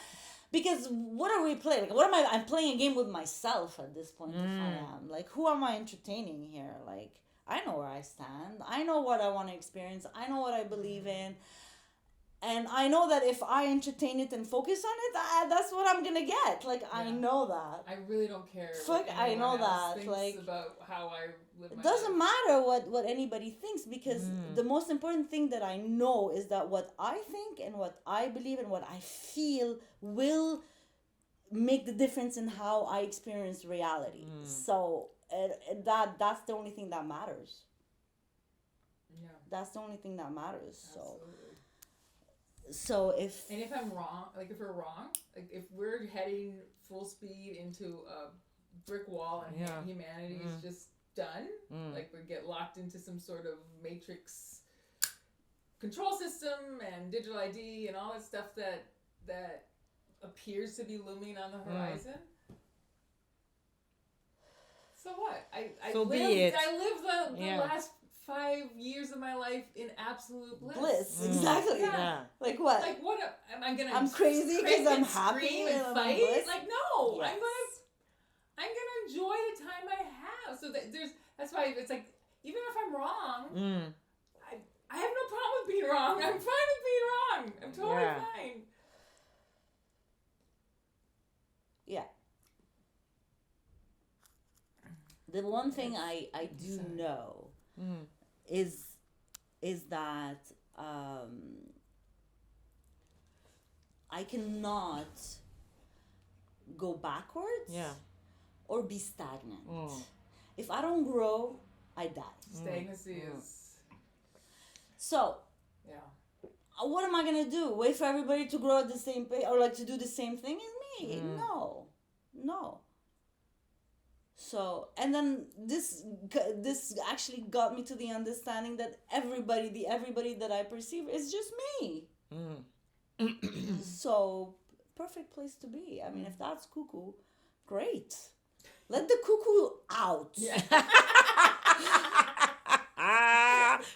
Because what are we playing? Like, what am I? I'm playing a game with myself at this point. If I am like, who am I entertaining here? Like, I know where I stand. I know what I want to experience. I know what I believe in, and I know that if I entertain it and focus on it, that's what I'm gonna get. Like, I Yeah. know that. I really don't care. Fuck, what I anyone know else that, thinks like, about how I live my It doesn't life. matter what anybody thinks, because the most important thing that I know is that what I think and what I believe and what I feel will make the difference in how I experience reality. So that's the only thing that matters. Yeah. That's the only thing that matters. Absolutely. So if And if I'm wrong, like if we're wrong, like if we're heading full speed into a brick wall and Yeah. humanity is just done, like we get locked into some sort of matrix control system and digital ID and all that stuff that appears to be looming on the horizon. So what? I So be lived it. I lived the Yeah. last 5 years of my life in absolute bliss, Mm. exactly. Yeah. Yeah. Like what? Like what am I gonna I'm crazy 'cause scream I'm and happy scream and and I'm fight? bliss? Like no, Yes. I'm gonna enjoy the time I have. So that's why it's like even if I'm wrong, I have no problem with being wrong. I'm fine with being wrong. I'm totally Yeah. fine. Yeah. The one thing I do Sorry. know is that I cannot go backwards Yeah. or be stagnant. Mm. If I don't grow, I die. Stagnancy is So yeah. what am I gonna do? Wait for everybody to grow at the same pace or like to do the same thing as me? No. So and then this actually got me to the understanding that the everybody that I perceive is just me. So perfect place to be. I mean, if that's cuckoo, great. Let the cuckoo out. Yeah.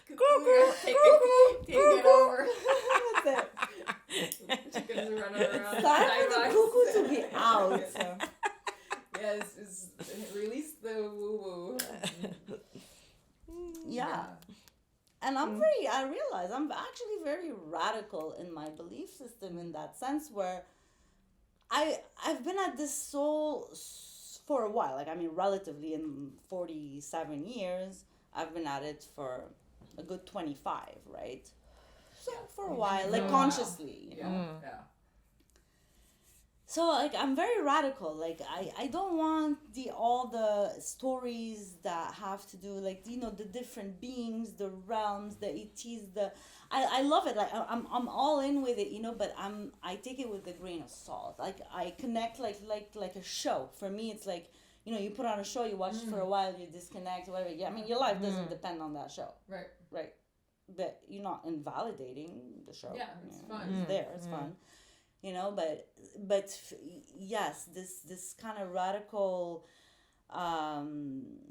Cuckoo, Take it over. That's it. Chickens are running around. It's time for the sidewalks. cuckoo to be out. Yes, release the woo woo. Yeah. And I realize I'm actually very radical in my belief system in that sense, where I've been at this soul for a while. Like, I mean, relatively in 47 years, I've been at it for a good 25, right? So Yeah. for a And while, then like for a while. consciously, you know. Yeah. Yeah. So like I'm very radical. Like I don't want all the stories that have to do like the different beings, the realms, the ETs, I love it. Like I'm all in with it, but I take it with a grain of salt. Like I connect like a show. For me it's like you put on a show, you watch it for a while, you disconnect, whatever. Yeah, I mean your life doesn't depend on that show. Right. Right. But you're not invalidating the show. Yeah, it's fun. It's there, it's fun. But yes, this kind of radical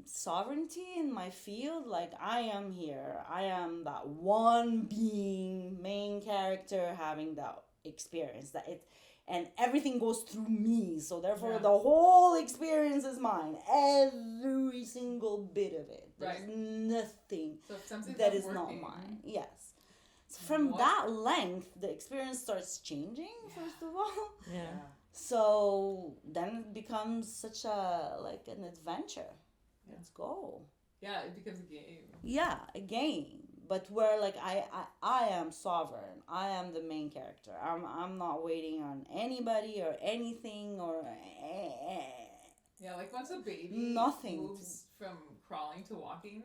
sovereignty in my field, like I am here, I am that one being, main character, having that experience, and everything goes through me, so therefore Yeah. the whole experience is mine, every single bit of it. There's Right. nothing So if something's that is not working, mine. Yes. So from What? that length, the experience starts changing, first of all. Yeah. So then it becomes such an adventure. Yeah. Let's go. Yeah, it becomes a game. Yeah, a game. But where like I am sovereign. I am the main character. I'm not waiting on anybody or anything or Yeah, like once a baby Nothing. moves from crawling to walking,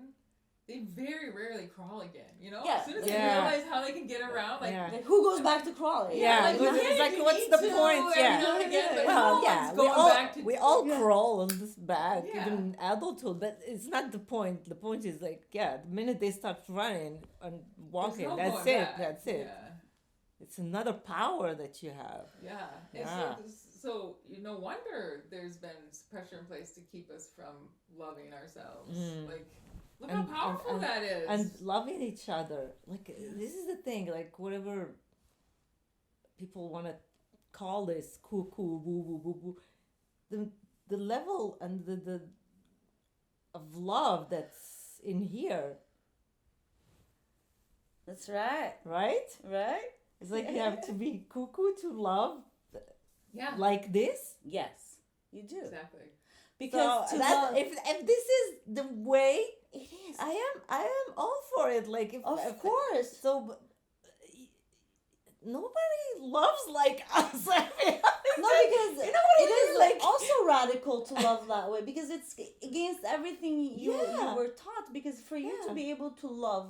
they very rarely crawl again. Yeah. As soon as they Yeah. realize how they can get around, like Yeah. Like, who goes back to crawling? Yeah, like, it's yeah, like, you what's need the to point? every Yeah. now and again, but Well, no yeah, one's we going all back to we all Yeah. crawl on this back, Yeah. even adulthood. But it's not the point. The point is like, the minute they start running and There's walking, no that's going it. back. That's it. Yeah. It's another power that you have. Yeah. Yeah. And so no wonder there's been pressure in place to keep us from loving ourselves. Like, look And- how powerful and- that is. And loving each other. Like this is the thing. Like whatever people want to call this, cuckoo, boo, boo, boo, boo. The level and the of love that's in here, That's right. right? Right? It's like you have to be cuckoo to love yeah. like this. Yes, you do. Exactly. Because So to that, love, if this is the way, it is. I am all for it. Like if Of course. So nobody loves like us. I mean, No, because you know what I it mean? is Like also radical to love that way because it's against everything you Yeah. were taught. Because for you to Yeah. be able to love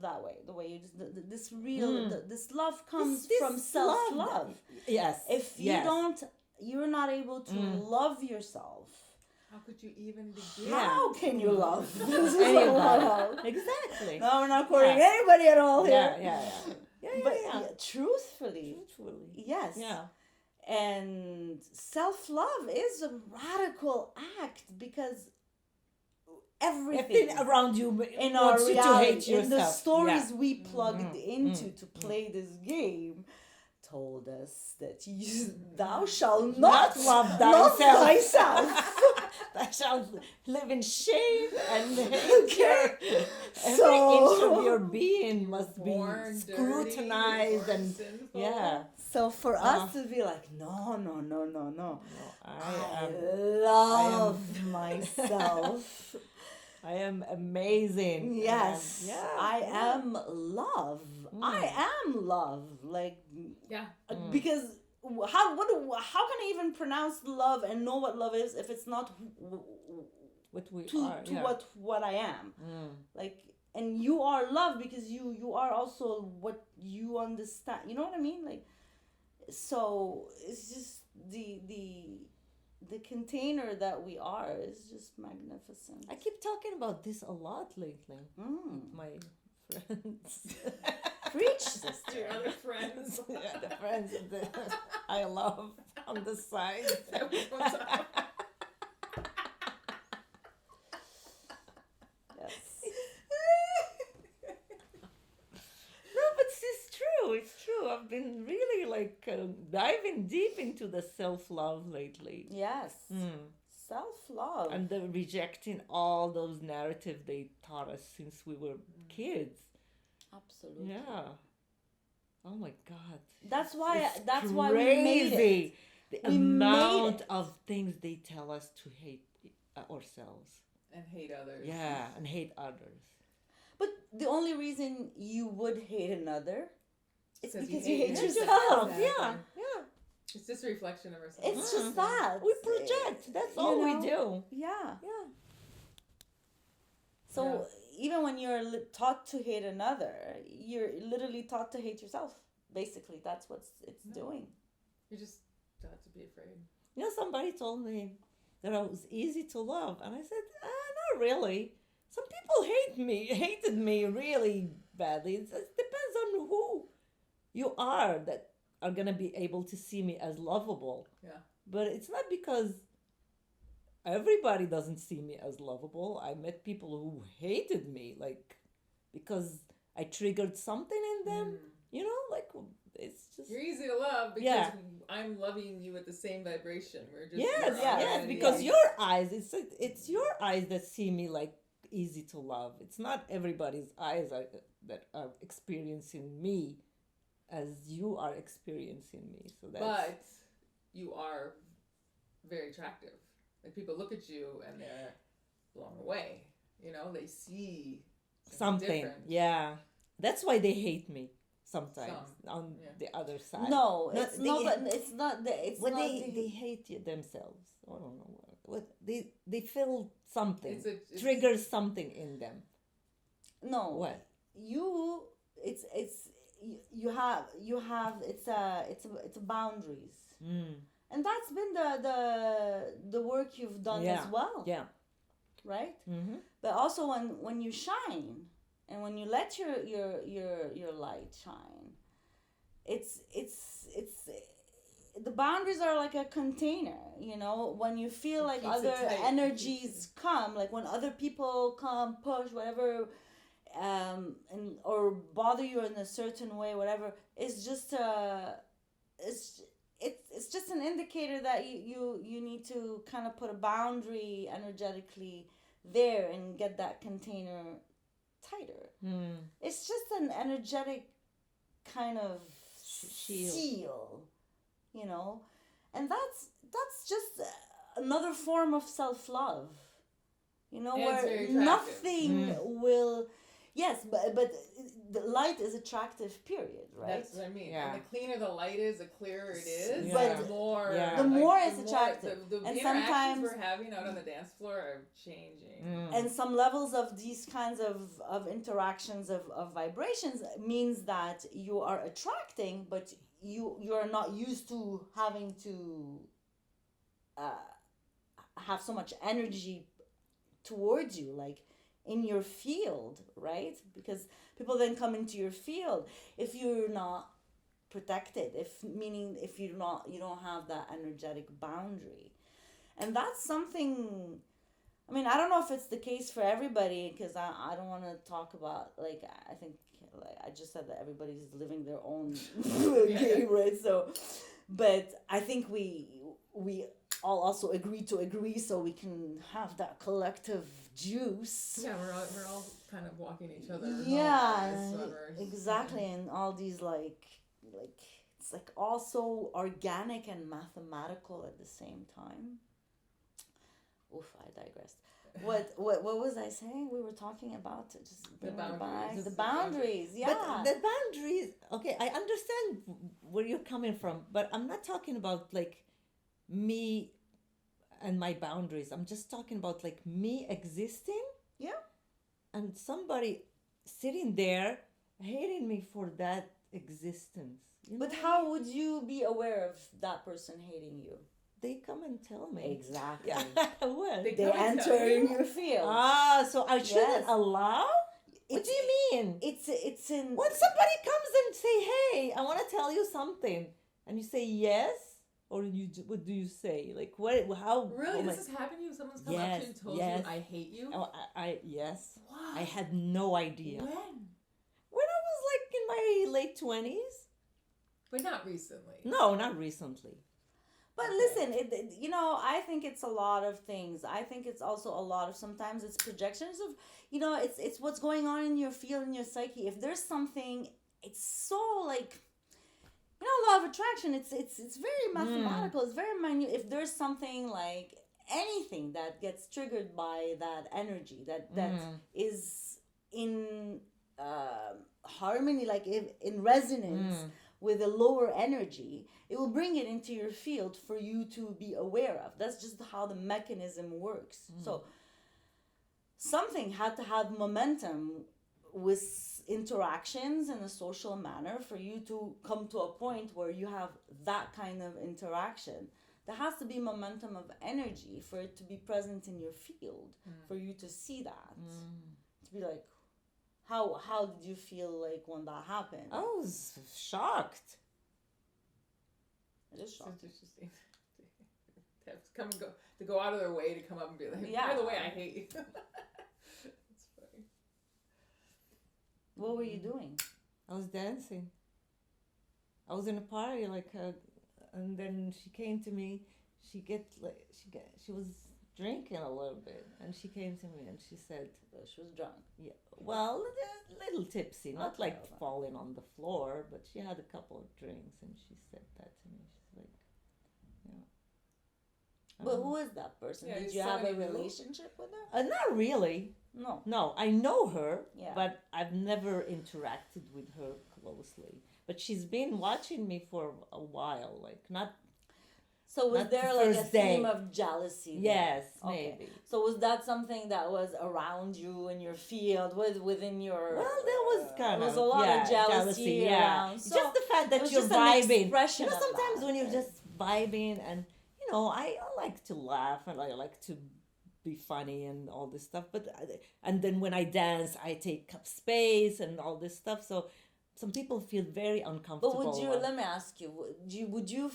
that way, the way you just this real this love comes this from self love. Yes. If you yes. don't, you're not able to love yourself. How could you even begin? Yeah. How can you love? This is what I Anybody. love. Exactly. No, we're not quoting Yeah. anybody at all here. Yeah, yeah, yeah. Yeah, But yeah. truthfully, Truthfully. yes. Yeah. And self-love is a radical act because everything Everything around you in our wants you to reality, hate yourself. in the stories Yeah. we plugged into to play this game, told us that thou shalt not Not love love thyself. thyself. Thou shalt live in shame and hate Okay. every So- inch of your being must be Born scrutinized dirty, and born sinful. yeah. So for us to be like, no, no, no, no, no. No, I I love myself. I am amazing. Yes, Yeah. I am love. I am love. Like, Yeah. because how can I even pronounce love and know what love is if it's not What we to are. to yeah. what I am? Like, and you are love because you are also what you understand. You know what I mean? Like, so it's just the container that we are is just magnificent. I keep talking about this a lot lately. My friends. Preach, Your sister. other friends. Yeah, the friends that I love on the side. What's up? Yes. No, but it's true. It's true. I've been really like diving deep into the self-love lately. Yes. Self-love. And the rejecting all those narratives they taught us since we were kids. Absolutely. Yeah. Oh my God. That's why. It's That's why we made it. crazy. The We made amount it. of things they tell us to hate ourselves. And hate others. Yeah, and hate others. But the only reason you would hate another It's 'Cause because you hate Hate yourself. yourself. Exactly. Yeah, yeah. It's just a reflection of ourselves. It's just that. We project. That's You all know? we do. Yeah. Yeah. So even when you're taught to hate another, you're literally taught to hate yourself. Basically, that's what it's doing. You're just taught to be afraid. You know, somebody told me that I was easy to love, and I said, not really. Some people hated me really badly. It depends on who you are that are gonna be able to see me as lovable. Yeah. But it's not because everybody doesn't see me as lovable. I met people who hated me, like, because I triggered something in them. You know, like, it's just... You're easy to love because Yeah. I'm loving you at the same vibration. We're just Yes, we're yes, already- because your eyes, it's your eyes that see me like easy to love. It's not everybody's eyes that are experiencing me as you are experiencing me. So that's... But you are very attractive. Like, people look at you and they're blown away. You know, they see something. different. Yeah, that's why they hate me sometimes on yeah. the other side. No, No, it's they- not. But it's not. It's When not. they hate you themselves. I don't know what they feel something It's triggers something in them. no. What? You. It's. You have. It's boundaries. Mm. And that's been the work you've done Yeah. as well, Yeah. right? Mm-hmm. But also when you shine and when you let your light shine, it's the boundaries are like a container, you know. When you feel like keeps it other tight. energies come, like when other people come, push, whatever, and or bother you in a certain way, whatever, it's just it's just an indicator that you need to kind of put a boundary energetically there and get that container tighter. Mm. It's just an energetic kind of Shield. seal, you know, and that's just another form of self-love, you know, And it's where very attractive. nothing will. Yes, but the light is attractive, period, right? That's what I mean. Yeah. And the cleaner the light is, the clearer it is. Yeah. The more, Yeah. The more it's attractive. The And interactions sometimes- we're having out on the dance floor are changing. Mm. And some levels of these kinds of interactions of vibrations means that you are attracting, but you are not used to having to have so much energy towards you, like in your field, right? Because people then come into your field if you're not protected, if you don't have that energetic boundary. And that's something, I mean, I don't know if it's the case for everybody, because I don't want to talk about, like, I think, like, I just said that everybody's living their own game, right? So, but I think we all also agree to agree so we can have that collective juice. Yeah, we're all kind of walking each other. in all Yeah, this summer. exactly. And all these, like, it's like also organic and mathematical at the same time. Oof, I digressed. What was I saying? We were talking about just bringing it back. boundaries. The boundaries, yeah. But the boundaries, okay, I understand where you're coming from, but I'm not talking about like me and my boundaries. I'm just talking about like me existing. Yeah. And somebody sitting there hating me for that existence. You But know? how would you be aware of that person hating you? They come and tell me. Exactly. Yeah. Well, They They come and tell enter in you? your field. so I shouldn't Yes. allow? What It's- do you mean? It's in. When somebody comes and say, "Hey, I want to tell you something," and you say yes, or what do you say? Like what? How? Really? oh my- This has happened to you? Someone's come up Yes, to you and told yes. you, I hate you? Oh, I yes. Wow. I had no idea. When? When I was like in my late 20s. But not recently. No, not recently. But listen, you know, I think it's a lot of things. I think it's also a lot of, sometimes it's projections of, you know, it's what's going on in your field, in your psyche. If there's something, it's so like, you know, law of attraction. It's very mathematical. It's very minute. If there's something like anything that gets triggered by that energy that is in harmony, like if in resonance with a lower energy, it will bring it into your field for you to be aware of. That's just how the mechanism works. So something had to have momentum with interactions in a social manner for you to come to a point where you have that kind of interaction. There has to be momentum of energy for it to be present in your field, for you to see that. To be like, how did you feel like when that happened? I was shocked. It is shocking. It's just to have to come and go, to go out of their way to come up and be like, Yeah. by the way, I hate you. It's funny. What were you doing? I was dancing. I was in a party, and then she came to me. She was drinking a little bit, and she came to me and she said, She was drunk. "Yeah, well, a little tipsy, not Okay, like okay. falling on the floor, but she had a couple of drinks, and she said that to me. She's like, yeah." But who is that person? Yeah, Did is you have a somebody new? relationship with her? Not really. No. No, I know her, Yeah. but I've never interacted with her closely. But she's been watching me for a while, like not. So was Not there the like a first theme day. of jealousy? there? Yes, Okay. maybe. So was that something that was around you in your field, within your? Well, there was kind there was of a lot yeah, of jealousy around. So just the fact it that was you're just an vibing. expression You know, of sometimes that, when you're right? just vibing, and I like to laugh and I like to be funny and all this stuff. And then when I dance, I take up space and all this stuff. So some people feel very uncomfortable. But would you? Let me ask you. Would you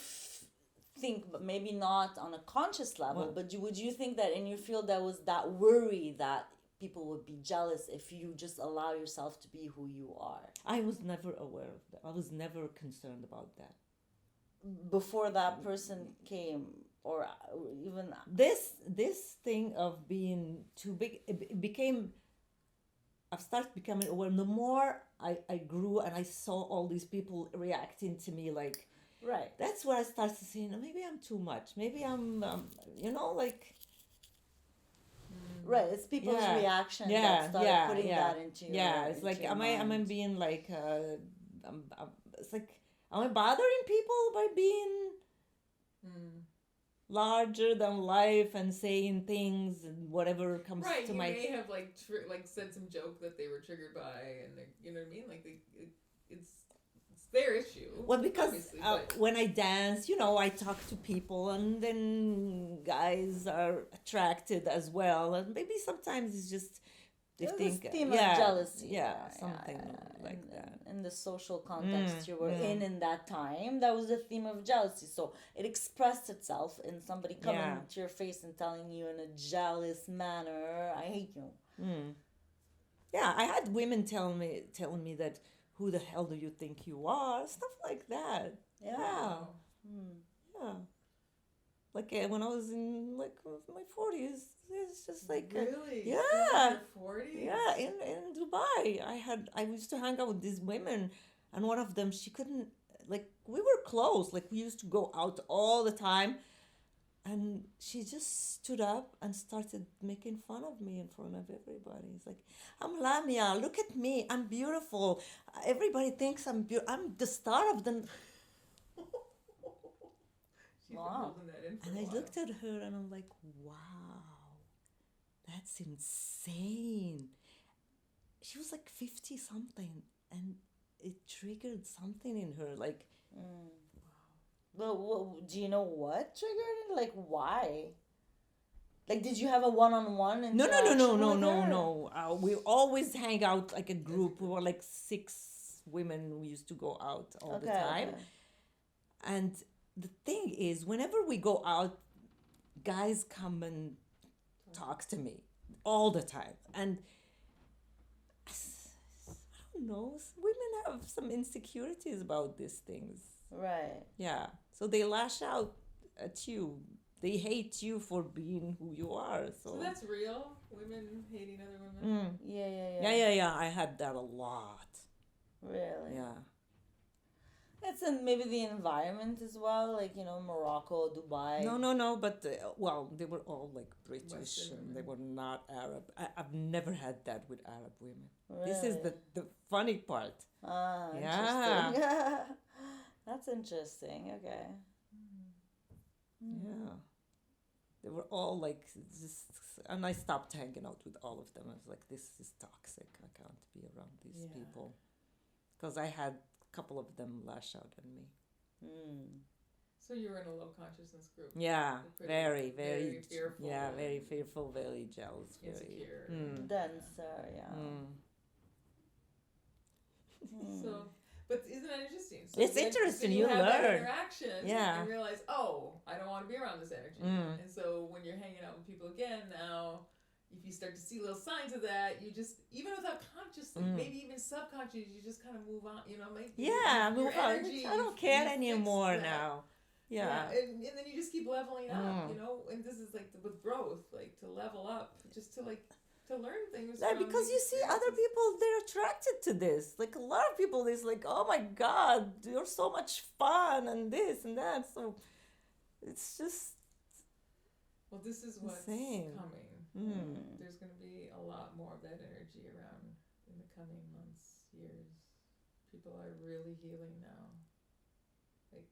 think, but maybe not on a conscious level, What? but would you think that in your field there was that worry that people would be jealous if you just allow yourself to be who you are? I was never aware of that. I was never concerned about that. Before that person came, or even This thing of being too big, it became. I've started becoming aware. The more I grew and I saw all these people reacting to me, like right. that's where I started seeing maybe I'm too much. Maybe I'm, like. Right, it's people's Yeah. reaction Yeah, that started yeah, putting yeah. that into your Yeah, it's like into your am I mind. being like it's like am I bothering people by being larger than life and saying things and whatever comes Right, to you my may have like said some joke that they were triggered by, and you know what I mean. Like it's their issue. Well, because obviously, but when I dance, I talk to people, and then guys are attracted as well, and maybe sometimes it's just they There's think, this theme yeah, of jealousy. yeah, something like in, that. In the social context you were yeah. in that time, that was the theme of jealousy. So it expressed itself in somebody coming Yeah. to your face and telling you in a jealous manner, "I hate you." Yeah, I had women telling me that, who the hell do you think you are? Stuff like that. Yeah. Yeah. Like when I was in my 40s, it's just like really, yeah. 40s. Yeah, in Dubai, I used to hang out with these women, and one of them, she couldn't, like, we were close, like we used to go out all the time, and she just stood up and started making fun of me in front of everybody. It's like, "I'm Lamia, look at me, I'm beautiful. Everybody thinks I'm the star of the..." She's been Wow. holding that in for And a I while. looked at her and I'm like, wow, that's insane. She was like 50 something, and it triggered something in her. Like, Well, do you know what triggered it? Like, why? Like, did you have a one-on-one no. interaction with her? We always hang out like a group. We were like 6 women. We used to go out all the time. Okay. And the thing is, whenever we go out, guys come and talk to me all the time. And I don't know, women have some insecurities about these things. Right. Yeah. So they lash out at you. They hate you for being who you are. So that's real. Women hating other women. Yeah. I had that a lot. Really? Yeah. It's in maybe the environment as well, like, Morocco, Dubai. No, but they were all like British, Western and women. they were not Arab. I've never had that with Arab women. This is Really? the funny part. Ah, Yeah. interesting. That's interesting. Okay. Yeah. They were all like just, and I stopped hanging out with all of them. I was like, this is toxic. I can't be around these Yeah. people. Because I had a couple of them lash out at me. Mm. So you were in a low consciousness group. Yeah, Pretty- very, very fearful Yeah, and very fearful, very jealous, very. insecure. Denser, yeah. Mm. Mm. So, but isn't that interesting? So It's then- interesting, So you have that learn. interaction Yeah. and realize, oh, I don't want to be around this energy. Mm. And so when you're hanging out with people again now, if you start to see little signs of that, you just, even without consciously, maybe even subconsciously, you just kind of move on. You know, make Yeah, your move on. energy, I don't you care fix anymore that. now. Yeah. And then you just keep leveling up, you know. And this is like with growth, like to level up, just to like to learn things. Yeah, from because these you see other experiences. people, they're attracted to this. Like a lot of people, it's like, oh my God, you're so much fun and this and that. So it's just, Well, this is what's Insane. coming. mm. There's going to be a lot more of that energy around in the coming months, years. People are really healing now. Like,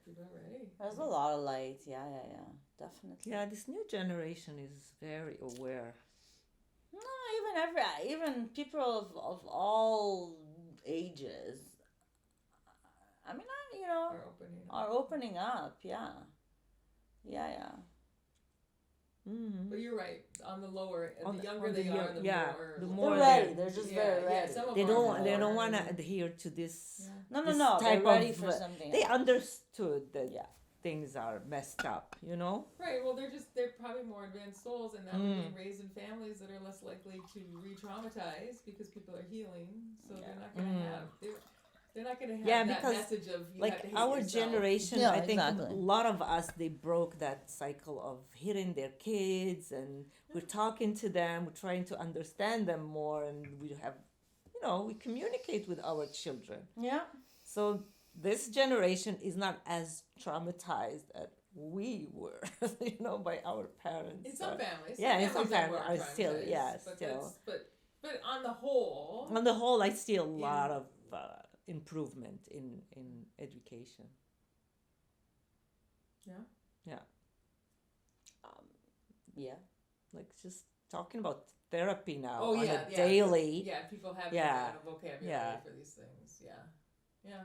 people are ready. There's a lot of light. Yeah, definitely. Yeah, this new generation is very aware. No, even people of all ages. I mean, Are opening up. are opening up. Yeah. Mm-hmm. But you're right. On the lower, On the the- younger on the they yo- are, the yeah, more. the They're more ready. they're- They're just Yeah, very yeah, ready. some of They them don't. are They don't more- want to adhere to this. Yeah. No, this they're type ready of, for something. They else. understood that Yeah. things are messed up. You know. Right. Well, they're probably more advanced souls, and now they're being raised in families that are less likely to re-traumatize because people are healing. So they're not going to have. They're not going to have Yeah, that because, message of you have Like to hate our yourself. generation, Yeah, I think exactly. a lot of us, they broke that cycle of hitting their kids, and we're talking to them, we're trying to understand them more, and we have, we communicate with our children. Yeah. So this generation is not as traumatized as we were, by our parents. In some families. yeah, in some families families more are still, traumatized, yeah, but still. that's- But on the whole. On the whole, I see a lot of improvement in education. Yeah. Yeah. Yeah. Like just talking about therapy now Oh, on yeah, a yeah. daily. Yeah, people have Yeah. that kind of vocabulary Yeah. for these things. Yeah. Yeah.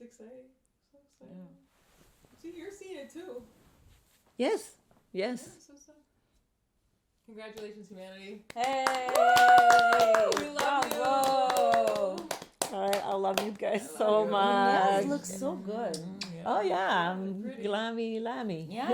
It's exciting. So exciting. See, you're seeing it too. Yes. Yeah, Yes. so. Congratulations, humanity. Hey. We love you. Bravo. All right. I love you guys I love so you. much. Yes, looks so good. Oh yeah, Pretty. Glammy Lammy. Yeah.